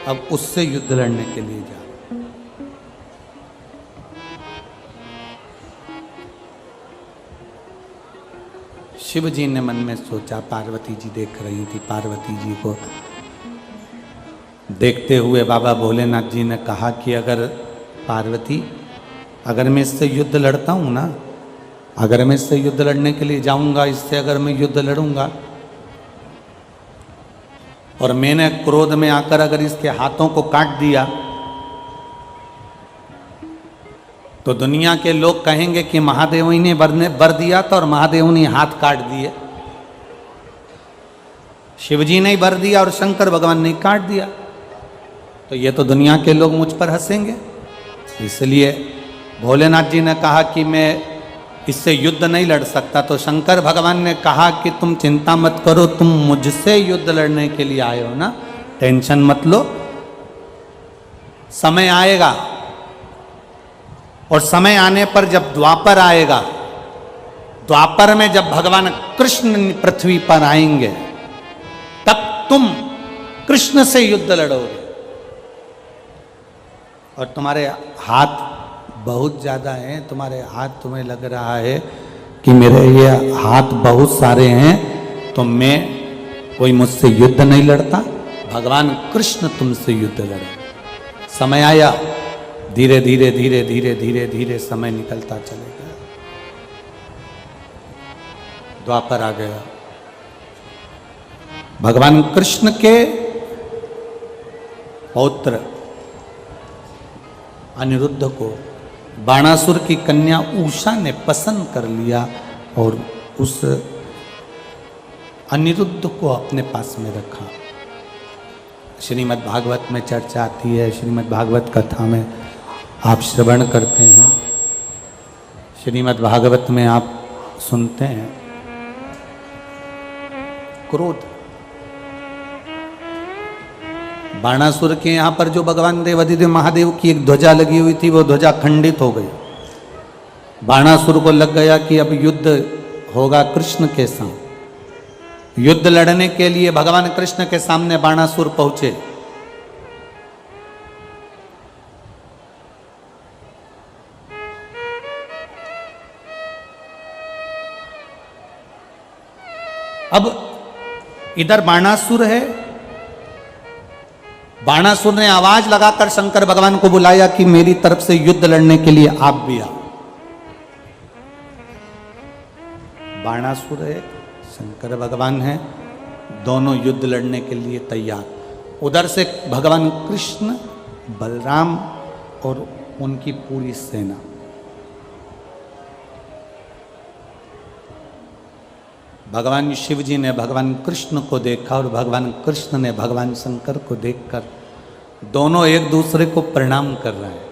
अब उससे युद्ध लड़ने के लिए जा। शिव जी ने मन में सोचा, पार्वती जी देख रही थी, पार्वती जी को देखते हुए बाबा भोलेनाथ जी ने कहा कि अगर पार्वती, अगर मैं इससे युद्ध लड़ता हूं ना, अगर मैं इससे युद्ध लड़ने के लिए जाऊंगा, इससे अगर मैं युद्ध लड़ूंगा और मैंने क्रोध में आकर अगर इसके हाथों को काट दिया, तो दुनिया के लोग कहेंगे कि महादेव ही ने वर दिया था और महादेव ने हाथ काट दिए। शिवजी ने वर दिया और शंकर भगवान ने काट दिया, तो ये तो दुनिया के लोग मुझ पर हंसेंगे। इसलिए भोलेनाथ जी ने कहा कि मैं इससे युद्ध नहीं लड़ सकता। तो शंकर भगवान ने कहा कि तुम चिंता मत करो, तुम मुझसे युद्ध लड़ने के लिए आए हो ना, टेंशन मत लो, समय आएगा और समय आने पर जब द्वापर आएगा, द्वापर में जब भगवान कृष्ण पृथ्वी पर आएंगे, तब तुम कृष्ण से युद्ध लड़ोगे और तुम्हारे हाथ बहुत ज़्यादा हैं, तुम्हारे हाथ तुम्हें लग रहा है कि मेरे ये हाथ बहुत सारे हैं, तो मैं कोई मुझसे युद्ध नहीं लड़ता, भगवान कृष्ण तुमसे युद्ध लड़े। समय आया, धीरे धीरे धीरे धीरे धीरे धीरे समय निकलता चले गया, द्वापर आ गया। भगवान कृष्ण के पौत्र अनिरुद्ध को बाणासुर की कन्या उषा ने पसंद कर लिया और उस अनिरुद्ध को अपने पास में रखा। श्रीमद् भागवत में चर्चा आती है, श्रीमद् भागवत कथा में आप श्रवण करते हैं, श्रीमद् भागवत में आप सुनते हैं, क्रोध बाणासुर के यहाँ पर जो भगवान देवाधिदेव महादेव की एक ध्वजा लगी हुई थी, वो ध्वजा खंडित हो गई। बाणासुर को लग गया कि अब युद्ध होगा कृष्ण के साथ। युद्ध लड़ने के लिए भगवान कृष्ण के सामने बाणासुर पहुंचे। अब इधर बाणासुर है, बाणासुर ने आवाज लगाकर शंकर भगवान को बुलाया कि मेरी तरफ से युद्ध लड़ने के लिए आप भी आओ। बाणासुर है, शंकर भगवान है, दोनों युद्ध लड़ने के लिए तैयार। उधर से भगवान कृष्ण, बलराम और उनकी पूरी सेना। भगवान शिव जी ने भगवान कृष्ण को देखा और भगवान कृष्ण ने भगवान शंकर को देखकर दोनों एक दूसरे को प्रणाम कर रहे हैं।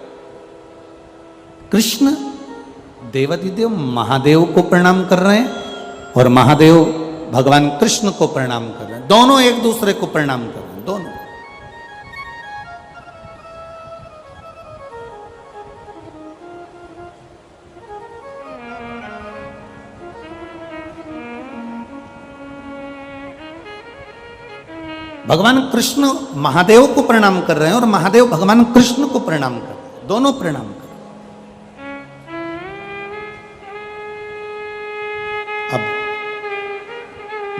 कृष्ण देवाधिदेव महादेव को प्रणाम कर रहे हैं और महादेव भगवान कृष्ण को प्रणाम कर रहे हैं। दोनों एक दूसरे को प्रणाम कर रहे हैं, दोनों। भगवान कृष्ण महादेव को प्रणाम कर रहे हैं और महादेव भगवान कृष्ण को प्रणाम कर रहे हैं, दोनों प्रणाम कर रहे हैं। अब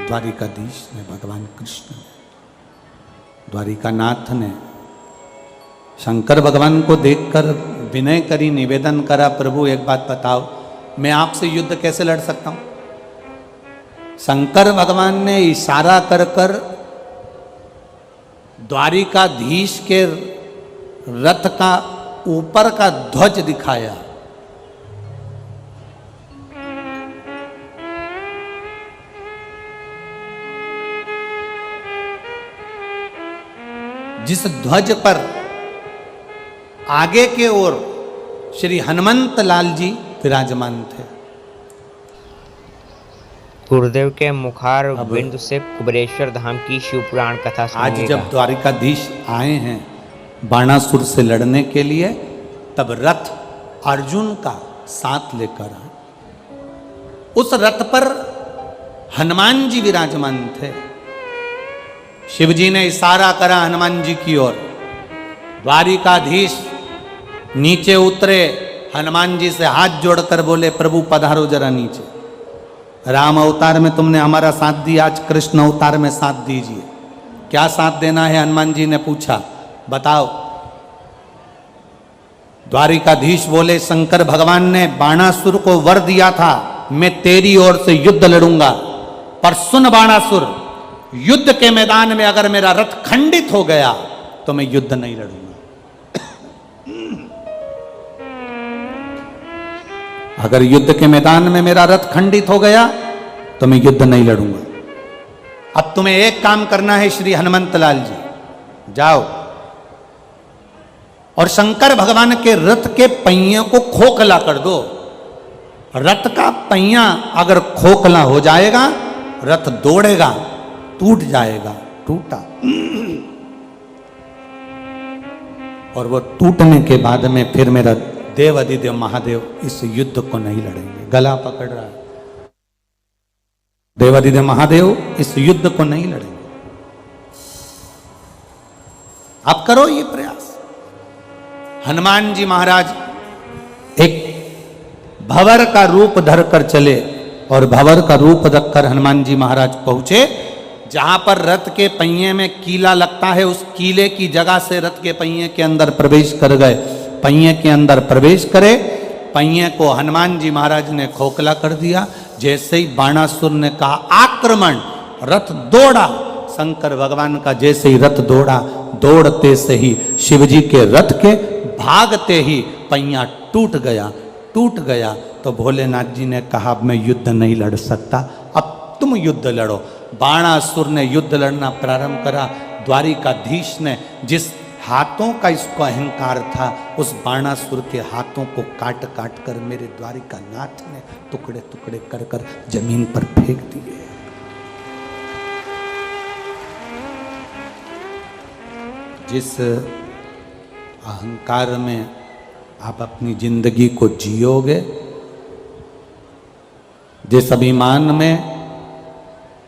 द्वारिकाधीश ने भगवान कृष्ण द्वारिकानाथ ने शंकर भगवान को देखकर विनय करी, निवेदन करा, प्रभु एक बात बताओ, मैं आपसे युद्ध कैसे लड़ सकता हूं? शंकर भगवान ने इशारा कर कर द्वारिकाधीश के रथ का ऊपर का ध्वज दिखाया। जिस ध्वज पर आगे के ओर श्री हनुमंत लाल जी विराजमान थे। गुरुदेव के मुखार बिंदु से कुबेरेश्वर धाम की शिव पुराण कथा आज सुनिएगा। जब द्वारिकाधीश आए हैं बाणासुर से लड़ने के लिए, तब रथ अर्जुन का साथ लेकर आए। उस रथ पर हनुमान जी विराजमान थे। शिव जी ने इशारा करा हनुमान जी की ओर। द्वारिकाधीश नीचे उतरे, हनुमान जी से हाथ जोड़कर बोले, प्रभु पधारो जरा नीचे। राम अवतार में तुमने हमारा साथ दिया, आज कृष्ण अवतार में साथ दीजिए। क्या साथ देना है? हनुमान जी ने पूछा, बताओ। द्वारिकाधीश बोले, शंकर भगवान ने बाणासुर को वर दिया था, मैं तेरी ओर से युद्ध लड़ूंगा, पर सुन बाणासुर, युद्ध के मैदान में अगर मेरा रथ खंडित हो गया तो मैं युद्ध नहीं लड़ूंगा। अगर युद्ध के मैदान में मेरा रथ खंडित हो गया तो मैं युद्ध नहीं लड़ूंगा। अब तुम्हें एक काम करना है श्री हनुमंत लाल जी, जाओ और शंकर भगवान के रथ के पहिए को खोखला कर दो। रथ का पहिया अगर खोखला हो जाएगा, रथ दौड़ेगा, टूट जाएगा। टूटा, और वो टूटने के बाद में फिर मेरा देव अधिदेव महादेव इस युद्ध को नहीं लड़ेंगे। गला पकड़ रहा है, देव अधिदेव महादेव इस युद्ध को नहीं लड़ेंगे। आप करो ये प्रयास। हनुमान जी महाराज एक भंवर का रूप धरकर चले, और भंवर का रूप रखकर हनुमान जी महाराज पहुंचे जहां पर रथ के पहिए में कीला लगता है। उस कीले की जगह से रथ के पहिए के अंदर प्रवेश कर गए। पहिए के अंदर प्रवेश करे, पहिए को हनुमान जी महाराज ने खोखला कर दिया। जैसे ही बाणासुर ने कहा आक्रमण, रथ दौड़ा। शंकर भगवान का जैसे ही रथ दौड़ा, दौड़ते से ही शिवजी के रथ के भागते ही पहिया टूट गया। टूट गया तो भोलेनाथ जी ने कहा, अब मैं युद्ध नहीं लड़ सकता, अब तुम युद्ध लड़ो। बाणासुर ने युद्ध लड़ना प्रारंभ करा। द्वारिकाधीश ने जिस हाथों का इसको अहंकार था, उस बाणासुर के हाथों को काट काट कर मेरे द्वारिकानाथ ने टुकड़े टुकड़े कर कर जमीन पर फेंक दिए। जिस अहंकार में आप अपनी जिंदगी को जियोगे, जिस अभिमान में,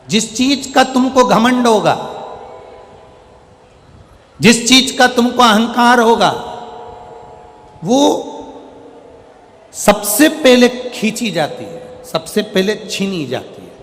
जिस चीज का तुमको घमंड होगा, जिस चीज का तुमको अहंकार होगा, वो सबसे पहले खींची जाती है, सबसे पहले छीनी जाती है।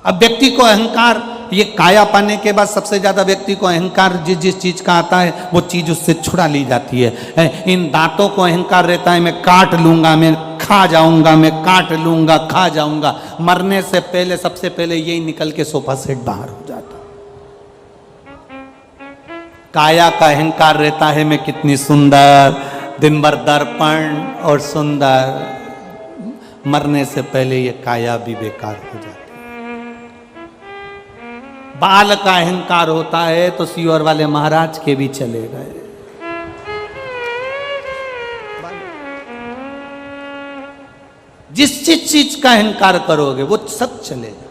अब व्यक्ति को अहंकार, ये काया पाने के बाद सबसे ज्यादा व्यक्ति को अहंकार जिस जिस चीज का आता है वो चीज उससे छुड़ा ली जाती है। इन दांतों को अहंकार रहता है, मैं काट लूंगा, मैं खा जाऊंगा, मैं काट लूंगा, खा जाऊंगा। मरने से पहले सबसे पहले यही निकल के सोफा सेट बाहर हो जाता। काया का अहंकार रहता है, मैं कितनी सुंदर, दिन भर दर्पण और सुंदर। मरने से पहले ये काया भी बेकार हो जाती है। बाल का अहंकार होता है तो सीवर वाले महाराज के भी चले गए। जिस जिस चीज का अहंकार करोगे वो सब चलेगा।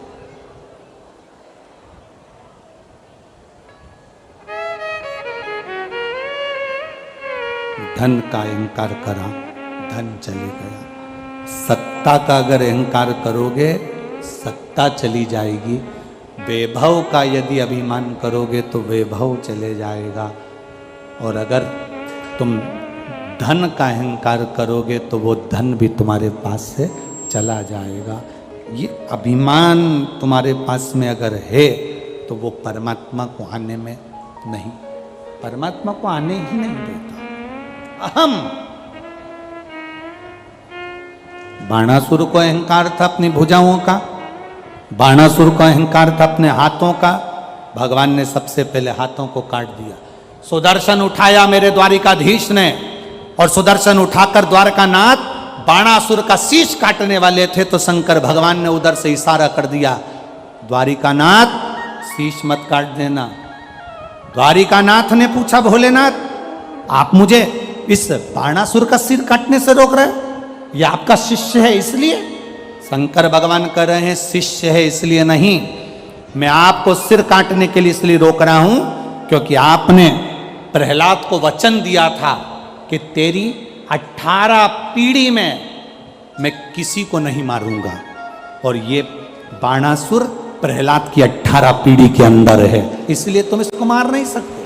धन का अहंकार करा, धन चले गया। सत्ता का अगर अहंकार करोगे, सत्ता चली जाएगी। वैभव का यदि अभिमान करोगे तो वैभव चले जाएगा। और अगर तुम धन का अहंकार करोगे तो वो धन भी तुम्हारे पास से चला जाएगा। ये अभिमान तुम्हारे पास में अगर है तो वो परमात्मा को आने में नहीं, परमात्मा को आने ही नहीं देता। अहम, बाणासुर को अहंकार था अपनी भुजाओं का, बाणासुर को अहंकार था अपने हाथों का। भगवान ने सबसे पहले हाथों को काट दिया। सुदर्शन उठाया मेरे द्वारिकाधीश ने, और सुदर्शन उठाकर द्वारकानाथ बाणासुर का शीश काटने वाले थे, तो शंकर भगवान ने उधर से इशारा कर दिया, द्वारिकानाथ शीश मत काट देना। द्वारिकानाथ ने पूछा, भोलेनाथ आप मुझे इस बाणासुर का सिर काटने से रोक रहे हैं? ये आपका शिष्य है इसलिए? शंकर भगवान कह रहे हैं शिष्य है इसलिए नहीं, मैं आपको सिर काटने के लिए इसलिए रोक रहा हूं क्योंकि आपने प्रहलाद को वचन दिया था कि तेरी 18 पीढ़ी में मैं किसी को नहीं मारूंगा, और ये बाणासुर प्रहलाद की 18 पीढ़ी के अंदर है, इसलिए तुम इसको मार नहीं सकते।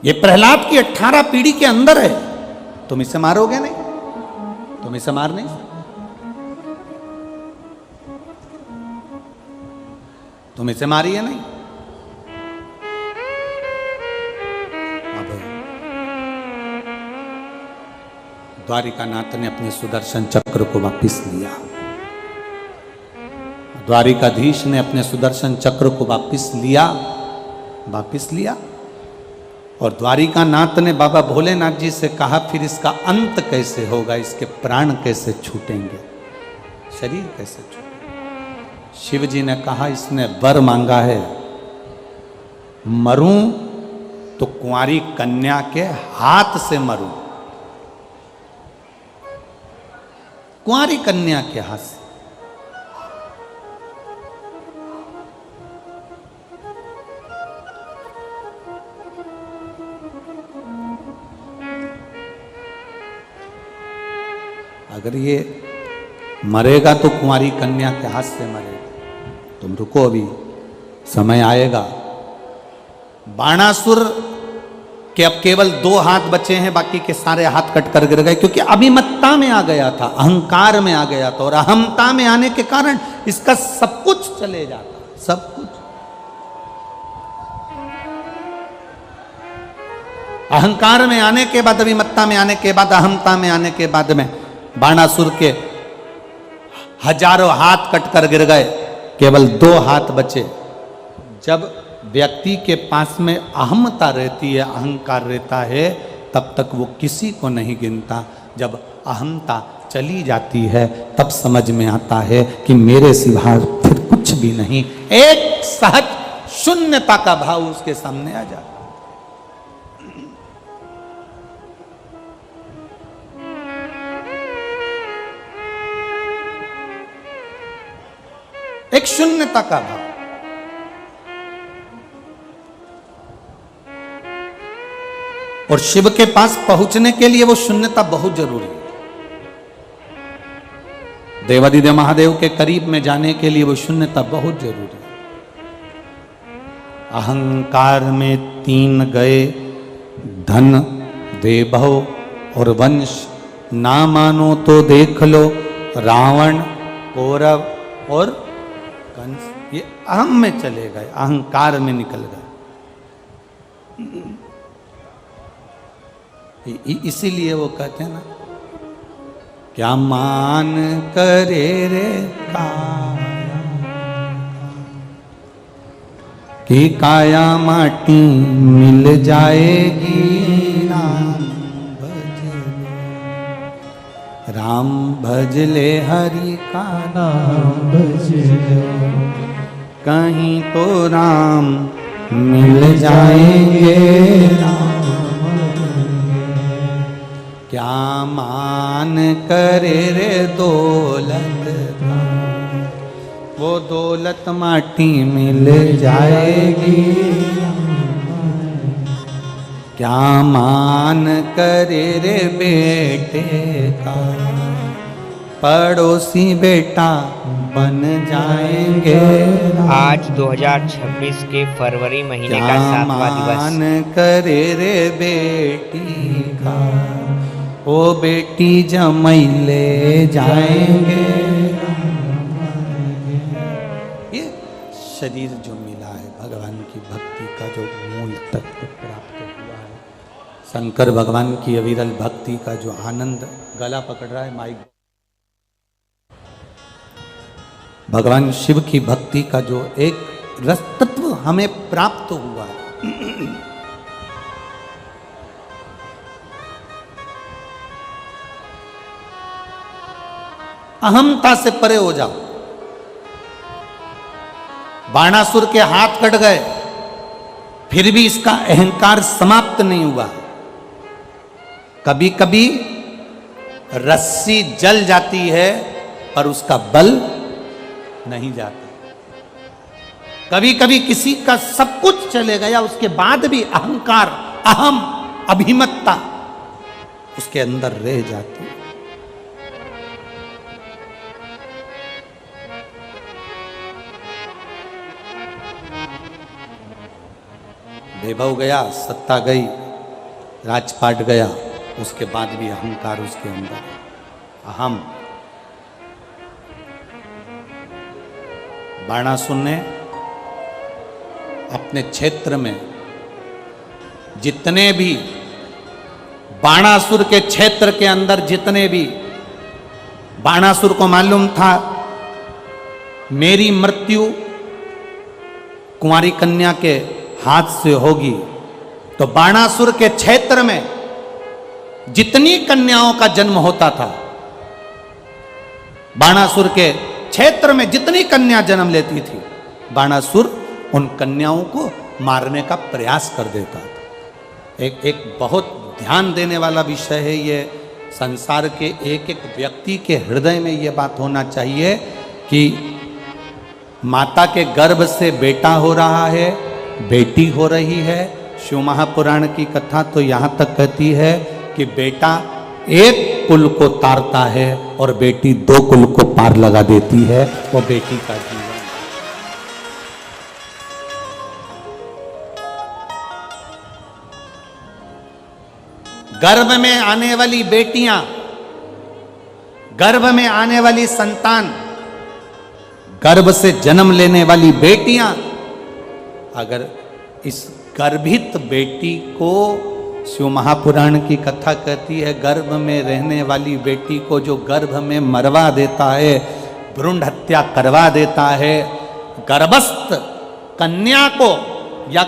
ये प्रहलाद की 18 पीढ़ी के अंदर है, तुम इसे मारोगे नहीं, तुम इसे मार नहीं सकते। तुम इसे मारिए नहीं। अब द्वारिकानाथ ने अपने सुदर्शन चक्र को वापस लिया, द्वारिकाधीश ने अपने सुदर्शन चक्र को वापस लिया, और द्वारिकानाथ ने बाबा भोलेनाथ जी से कहा, फिर इसका अंत कैसे होगा, इसके प्राण कैसे छूटेंगे, शरीर कैसे छूटेंगे? शिव जी ने कहा, इसने वर मांगा है, मरूं तो कुंवारी कन्या के हाथ से मरूं, कुंवारी कन्या के हाथ से। अगर ये मरेगा तो कुंवारी कन्या के हाथ से मरेगा। तुम रुको, अभी समय आएगा। बाणासुर के अब केवल 2 हाथ बचे हैं, बाकी के सारे हाथ कट कर गिर गए, क्योंकि अभिमत्ता में आ गया था, अहंकार में आ गया था, और अहमता में आने के कारण इसका सब कुछ चले जाता, सब कुछ। अहंकार में आने के बाद, अभिमत्ता में आने के बाद, अहमता में आने के बाद में बाणासुर के हजारों हाथ कट कर गिर गए, केवल 2 हाथ बचे। जब व्यक्ति के पास में अहमता रहती है, अहंकार रहता है, तब तक वो किसी को नहीं गिनता। जब अहमता चली जाती है तब समझ में आता है कि मेरे सिवा फिर कुछ भी नहीं। एक सहज शून्यता का भाव उसके सामने आ जाता। एक शून्यता का भाव। और शिव के पास पहुंचने के लिए वो शून्यता बहुत जरूरी है। देवादिदेव महादेव के करीब में जाने के लिए वो शून्यता बहुत जरूरी है। अहंकार में 3 गए, धन, वैभव और वंश। ना मानो तो देख लो, रावण, कौरव और कंस, ये अहम में चले गए, अहंकार में निकल गए। इसीलिए वो कहते हैं ना, क्या मान करे रे काया, कि काया माटी मिल जाएगी, राम भज ले हरि का नाम भज लो, कहीं तो राम मिल जाएंगे, क्या मान करे रे दौलत, वो दौलत माटी मिल जाएगी, क्या मान करे रे बेटे का, पड़ोसी बेटा बन जाएंगे। आज 2026 के फरवरी महीने का 7वां दिवस। मान करे रे बेटी का, वो बेटी जमाई ले जाएंगे, शरीर जो मिला है, भगवान की भक्ति का जो मूल तत्व प्राप्त हुआ है, शंकर भगवान की अविरल भक्ति का जो आनंद, गला पकड़ रहा है माइक, भगवान शिव की भक्ति का जो एक रस तत्व हमें प्राप्त हुआ है, अहमता से परे हो जाओ। बाणासुर के हाथ कट गए, फिर भी इसका अहंकार समाप्त नहीं हुआ। कभी कभी रस्सी जल जाती है पर उसका बल नहीं जाता। कभी कभी किसी का सब कुछ चले गया, उसके बाद भी अहंकार, अहम, अभिमत्ता उसके अंदर रह जाती है। वैभव गया, सत्ता गई, राजपाट गया, उसके बाद भी अहंकार उसके अंदर, अहम। बाणासुर ने अपने क्षेत्र में जितने भी, बाणासुर के क्षेत्र के अंदर जितने भी, बाणासुर को मालूम था मेरी मृत्यु कुंवारी कन्या के हाथ से होगी, तो बाणासुर के क्षेत्र में जितनी कन्याओं का जन्म होता था, बाणासुर के क्षेत्र में जितनी कन्या जन्म लेती थी, बाणासुर उन कन्याओं को मारने का प्रयास कर देता था। एक बहुत ध्यान देने वाला विषय है ये। संसार के एक एक व्यक्ति के हृदय में ये बात होना चाहिए कि माता के गर्भ से बेटा हो रहा है, बेटी हो रही है। शिव महापुराण की कथा तो यहाँ तक कहती है कि बेटा एक कुल को तारता है और बेटी 2 कुल को पार लगा देती है। वो बेटी का जीवन, गर्भ में आने वाली बेटियां, गर्भ में आने वाली संतान, गर्भ से जन्म लेने वाली बेटियां, अगर इस गर्भित बेटी को, शिव महापुराण की कथा कहती है, गर्भ में रहने वाली बेटी को जो गर्भ में मरवा देता है, भ्रूण हत्या करवा देता है, गर्भस्थ कन्या को या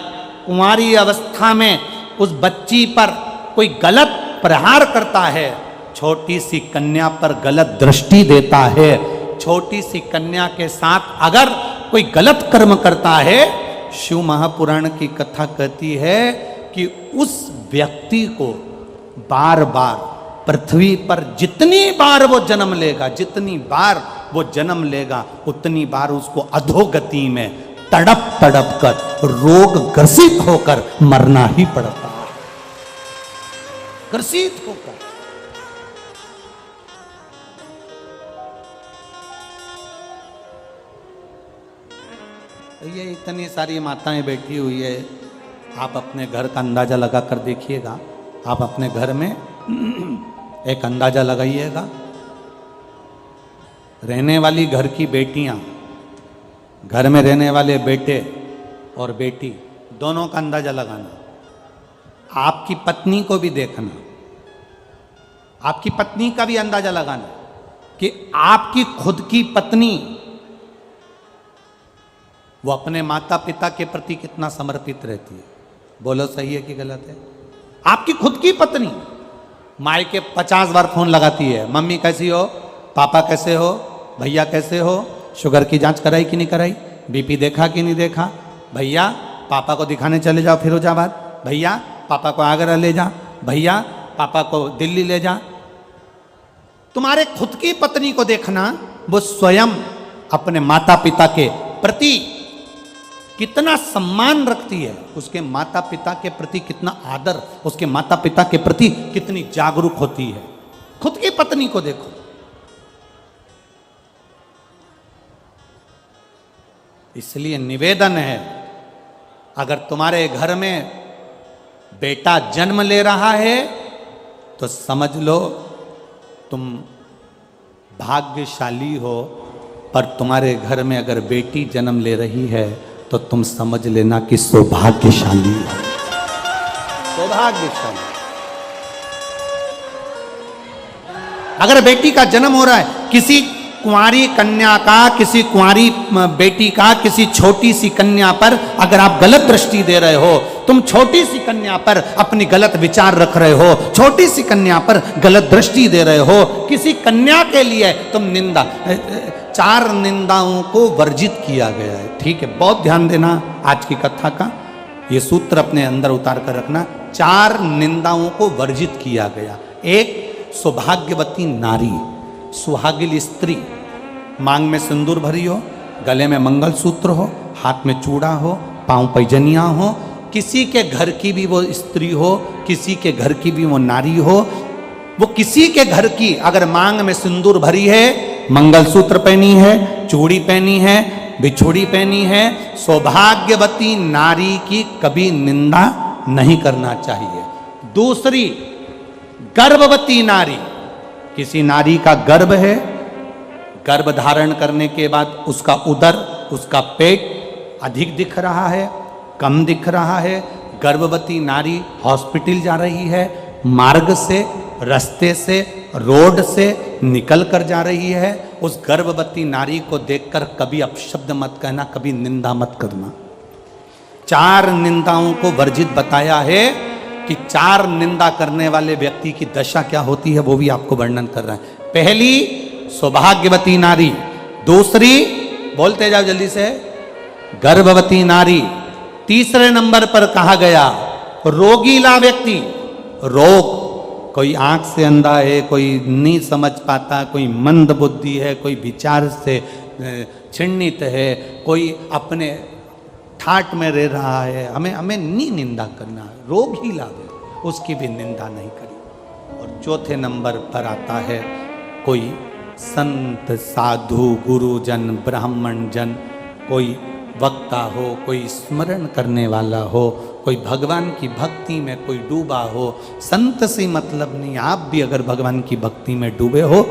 कुंवारी अवस्था में उस बच्ची पर कोई गलत प्रहार करता है, छोटी सी कन्या पर गलत दृष्टि देता है, छोटी सी कन्या के साथ अगर कोई गलत कर्म करता है, शिव महापुराण की कथा कहती है कि उस व्यक्ति को बार बार पृथ्वी पर जितनी बार वो जन्म लेगा, जितनी बार वो जन्म लेगा, उतनी बार उसको अधोगति में तड़प तड़प कर, रोग ग्रसित होकर मरना ही पड़ता है, ग्रसित होकर। ये इतनी सारी माताएं बैठी हुई है, आप अपने घर का अंदाजा लगा कर देखिएगा। आप अपने घर में एक अंदाजा लगाइएगा, रहने वाली घर की बेटियां, घर में रहने वाले बेटे और बेटी, दोनों का अंदाजा लगाना। आपकी पत्नी को भी देखना, आपकी पत्नी का भी अंदाजा लगाना कि आपकी खुद की पत्नी वो अपने माता पिता के प्रति कितना समर्पित रहती है। बोलो सही है कि गलत है? आपकी खुद की पत्नी माई के 50 बार फोन लगाती है, मम्मी कैसी हो, पापा कैसे हो, भैया कैसे हो, शुगर की जांच कराई कि नहीं कराई, बीपी देखा कि नहीं देखा, भैया पापा को दिखाने चले जाओ फिरोजाबाद, भैया पापा को आगरा ले जा, भैया पापा को दिल्ली ले जा। तुम्हारे खुद की पत्नी को देखना, वो स्वयं अपने माता पिता के प्रति कितना सम्मान रखती है, उसके माता पिता के प्रति कितना आदर, उसके माता पिता के प्रति कितनी जागरूक होती है। खुद की पत्नी को देखो। इसलिए निवेदन है, अगर तुम्हारे घर में बेटा जन्म ले रहा है तो समझ लो तुम भाग्यशाली हो, पर तुम्हारे घर में अगर बेटी जन्म ले रही है तो तुम समझ लेना कि सौभाग्यशाली हो, सौभाग्यशाली। अगर बेटी का जन्म हो रहा है, किसी कुंवारी कन्या का, किसी कुंवारी बेटी का, किसी छोटी सी कन्या पर अगर आप गलत दृष्टि दे रहे हो, तुम छोटी सी कन्या पर अपनी गलत विचार रख रहे हो, छोटी सी कन्या पर गलत दृष्टि दे रहे हो, किसी कन्या के लिए तुम निंदा, 4 निंदाओं को वर्जित किया गया है। ठीक है, बहुत ध्यान देना आज की कथा का, ये सूत्र अपने अंदर उतार कर रखना। 4 निंदाओं को वर्जित किया गया। एक, सौभाग्यवती नारी, सुहागिन स्त्री, मांग में सिंदूर भरी हो, गले में मंगलसूत्र हो, हाथ में चूड़ा हो, पांव पैजनियां हो, किसी के घर की भी वो स्त्री हो, किसी के घर की भी वो नारी हो, वो किसी के घर की अगर मांग में सिंदूर भरी है, मंगलसूत्र पहनी है, चूड़ी पहनी है, बिछुड़ी पहनी है, सौभाग्यवती नारी की कभी निंदा नहीं करना चाहिए। दूसरी, गर्भवती नारी, किसी नारी का गर्भ है, गर्भ धारण करने के बाद उसका उदर, उसका पेट अधिक दिख रहा है, कम दिख रहा है, गर्भवती नारी हॉस्पिटल जा रही है, मार्ग से, रास्ते से, रोड से निकल कर जा रही है, उस गर्भवती नारी को देखकर कभी अपशब्द मत कहना, कभी निंदा मत करना। 4 निंदाओं को वर्जित बताया है कि 4 निंदा करने वाले व्यक्ति की दशा क्या होती है, वो भी आपको वर्णन कर रहा है। पहली, सौभाग्यवती नारी। दूसरी, बोलते जाओ जल्दी से, गर्भवती नारी। तीसरे नंबर पर कहा गया रोगीला व्यक्ति। रोग, कोई आंख से अंधा है, कोई नहीं समझ पाता, कोई मंद बुद्धि है, कोई विचार से छिन्नित है, कोई अपने ठाट में रह रहा है, हमें नहीं निंदा करना, रोगीला है, उसकी भी निंदा नहीं करी। और चौथे नंबर पर आता है कोई संत, साधु, गुरुजन, ब्राह्मण जन, कोई वक्ता हो, कोई स्मरण करने वाला हो, कोई भगवान की भक्ति में कोई डूबा हो। संत से मतलब नहीं, आप भी अगर भगवान की भक्ति में डूबे हो,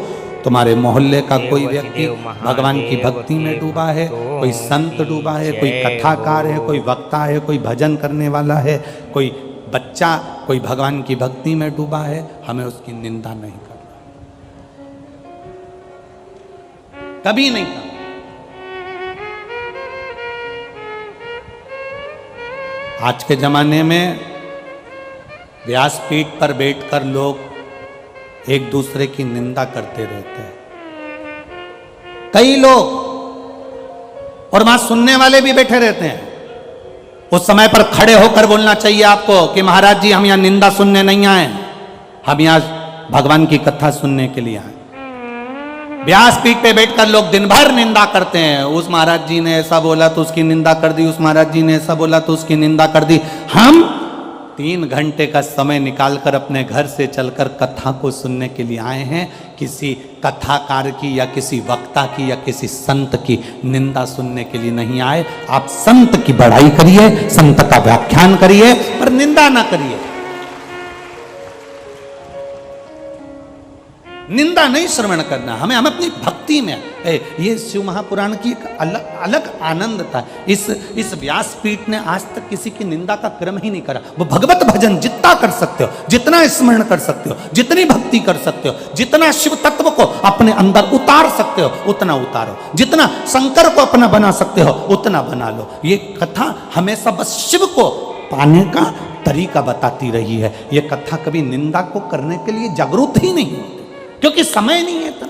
तुम्हारे मोहल्ले का कोई व्यक्ति भगवान की भक्ति में डूबा है, कोई संत डूबा है, कोई कथाकार है, कोई वक्ता है, कोई भजन करने वाला है, कोई बच्चा कोई भगवान की भक्ति में डूबा है, हमें उसकी निंदा नहीं करना, कभी नहीं करना। आज के जमाने में व्यासपीठ पर बैठकर लोग एक दूसरे की निंदा करते रहते हैं, कई लोग, और वहां सुनने वाले भी बैठे रहते हैं। उस समय पर खड़े होकर बोलना चाहिए आपको कि महाराज जी, हम यहां निंदा सुनने नहीं आए, हम यहां भगवान की कथा सुनने के लिए आए। व्यासपीठ पे बैठकर लोग दिन भर निंदा करते हैं, उस महाराज जी ने ऐसा बोला तो उसकी निंदा कर दी, उस महाराज जी ने ऐसा बोला तो उसकी निंदा कर दी। हम 3 घंटे का समय निकालकर अपने घर से चलकर कथा को सुनने के लिए आए हैं, किसी कथाकार की या किसी वक्ता की या किसी संत की निंदा सुनने के लिए नहीं आए। आप संत की बड़ाई करिए, संत का व्याख्यान करिए, पर निंदा ना करिए। निंदा नहीं श्रवण करना, हमें अपनी भक्ति में, ये शिव महापुराण की एक अलग आनंद था। इस व्यासपीठ ने आज तक किसी की निंदा का क्रम ही नहीं करा। वो भगवत भजन जितना कर सकते हो, जितना स्मरण कर सकते हो, जितनी भक्ति कर सकते हो, जितना शिव तत्व को अपने अंदर उतार सकते हो उतना उतारो, जितना शंकर को अपना बना सकते हो उतना बना लो। ये कथा हमेशा बस शिव को पाने का तरीका बताती रही है। ये कथा कभी निंदा को करने के लिए जागरूक ही नहीं, क्योंकि समय नहीं है इतना।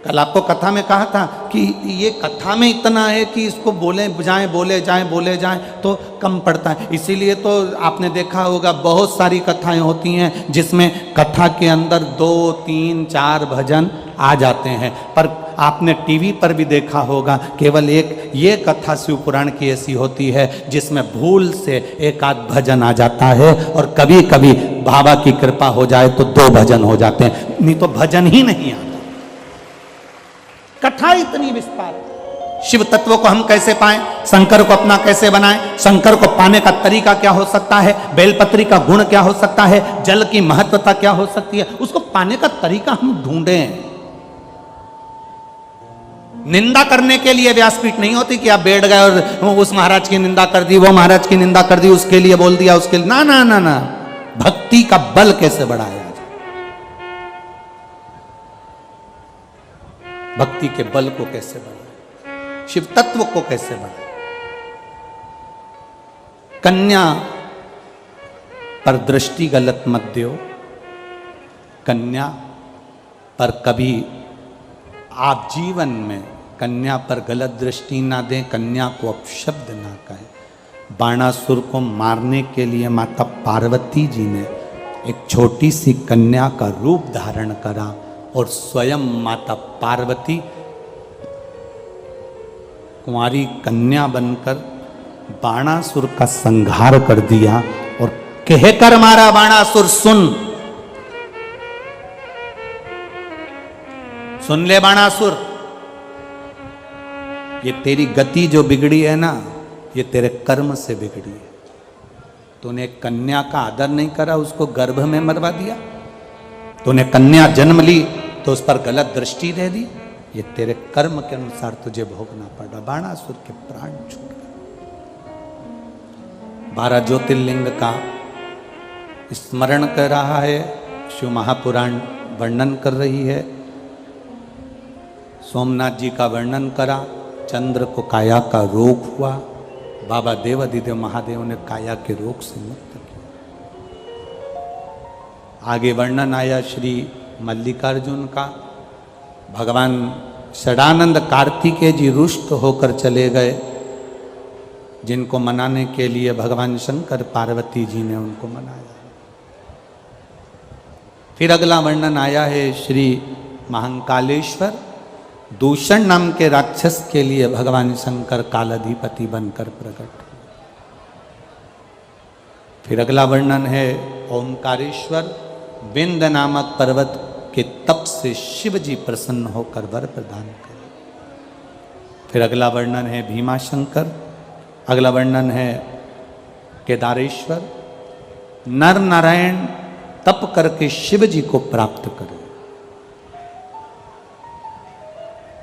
कल आपको कथा में कहा था कि ये कथा में इतना है कि इसको बोले जाएं तो कम पड़ता है। इसीलिए तो आपने देखा होगा बहुत सारी कथाएं होती हैं जिसमें कथा के अंदर 2, 3, 4 भजन आ जाते हैं, पर आपने टीवी पर भी देखा होगा केवल एक ये कथा शिव पुराण की ऐसी होती है जिसमें भूल से 1 आध भजन आ जाता है, और कभी कभी बाबा की कृपा हो जाए तो 2 भजन हो जाते हैं, नहीं तो भजन ही नहीं आता। कथा इतनी विस्तार, शिव तत्व को हम कैसे पाएं, शंकर को अपना कैसे बनाएं, शंकर को पाने का तरीका क्या हो सकता है, बेलपत्री का गुण क्या हो सकता है, जल की महत्वता क्या हो सकती है, उसको पाने का तरीका हम ढूंढें। निंदा करने के लिए व्यासपीठ नहीं होती कि आप बैठ गए और उस महाराज की निंदा कर दी, वो महाराज की निंदा कर दी, उसके लिए बोल दिया, उसके लिए ना ना ना ना। भक्ति का बल कैसे बढ़ाया जाए, भक्ति के बल को कैसे बढ़ाए, शिव तत्व को कैसे बढ़ाए। कन्या पर दृष्टि गलत मत दो, कन्या पर कभी आप जीवन में कन्या पर गलत दृष्टि ना दें, कन्या को अपशब्द ना कहें। बाणासुर को मारने के लिए माता पार्वती जी ने एक छोटी सी कन्या का रूप धारण करा और स्वयं माता पार्वती कुंवारी कन्या बनकर बाणासुर का संहार कर दिया और कहकर मारा, बाणासुर सुन ले बाणासुर, ये तेरी गति जो बिगड़ी है ना, ये तेरे कर्म से बिगड़ी है। तूने कन्या का आदर नहीं करा, उसको गर्भ में मरवा दिया। तूने कन्या जन्म ली तो उस पर गलत दृष्टि दे दी, ये तेरे कर्म के अनुसार तुझे भोगना पड़ा। बाणासुर के प्राण छूट गए। 12 ज्योतिर्लिंग का स्मरण कर रहा है, शिव महापुराण वर्णन कर रही है। सोमनाथ जी का वर्णन करा, चंद्र को काया का रोग हुआ, बाबा देवाधिदेव महादेव ने काया के रोग से मुक्त किया। आगे वर्णन आया श्री मल्लिकार्जुन का, भगवान षडानंद कार्तिकेय जी रुष्ट होकर चले गए, जिनको मनाने के लिए भगवान शंकर पार्वती जी ने उनको मनाया। फिर अगला वर्णन आया है श्री महाकालेश्वर, दूषण नाम के राक्षस के लिए भगवान शंकर कालाधिपति बनकर प्रकट हुए। फिर अगला वर्णन है ओंकारेश्वर, विंद नामक पर्वत के तप से शिव जी प्रसन्न होकर वर प्रदान करे। फिर अगला वर्णन है भीमाशंकर, अगला वर्णन है केदारेश्वर, नर नारायण तप करके शिव जी को प्राप्त करे।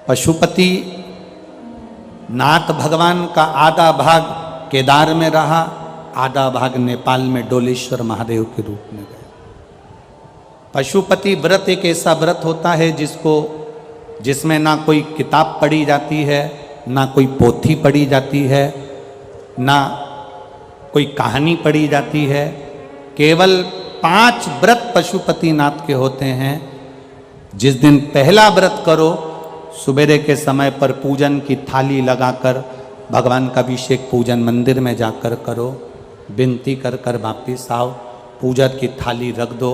पशुपति नाथ भगवान का आधा भाग केदार में रहा, आधा भाग नेपाल में डोलेश्वर महादेव के रूप में गए। पशुपति व्रत एक ऐसा व्रत होता है जिसमें ना कोई किताब पढ़ी जाती है, ना कोई पोथी पढ़ी जाती है, ना कोई कहानी पढ़ी जाती है। केवल 5 व्रत पशुपति नाथ के होते हैं। जिस दिन पहला व्रत करो, सुबेरे के समय पर पूजन की थाली लगाकर भगवान का अभिषेक पूजन मंदिर में जाकर करो, विनती कर कर वापिस आओ, पूजा की थाली रख दो।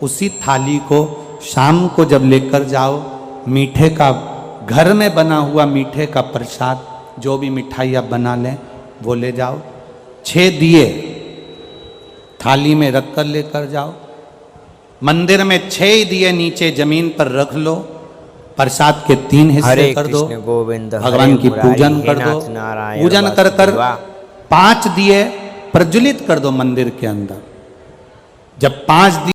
उसी थाली को शाम को जब लेकर जाओ, मीठे का घर में बना हुआ मीठे का प्रसाद, जो भी मिठाई आप बना लें वो ले जाओ। 6 दिए थाली में रख कर लेकर जाओ। मंदिर में 6 दिए नीचे जमीन पर रख लो, प्रसाद के 3 हिस्से कर दो, भगवान की पूजन कर दो। पूजन कर कर 5 दिए प्रज्वलित कर दो मंदिर के अंदर। जब 5 दिए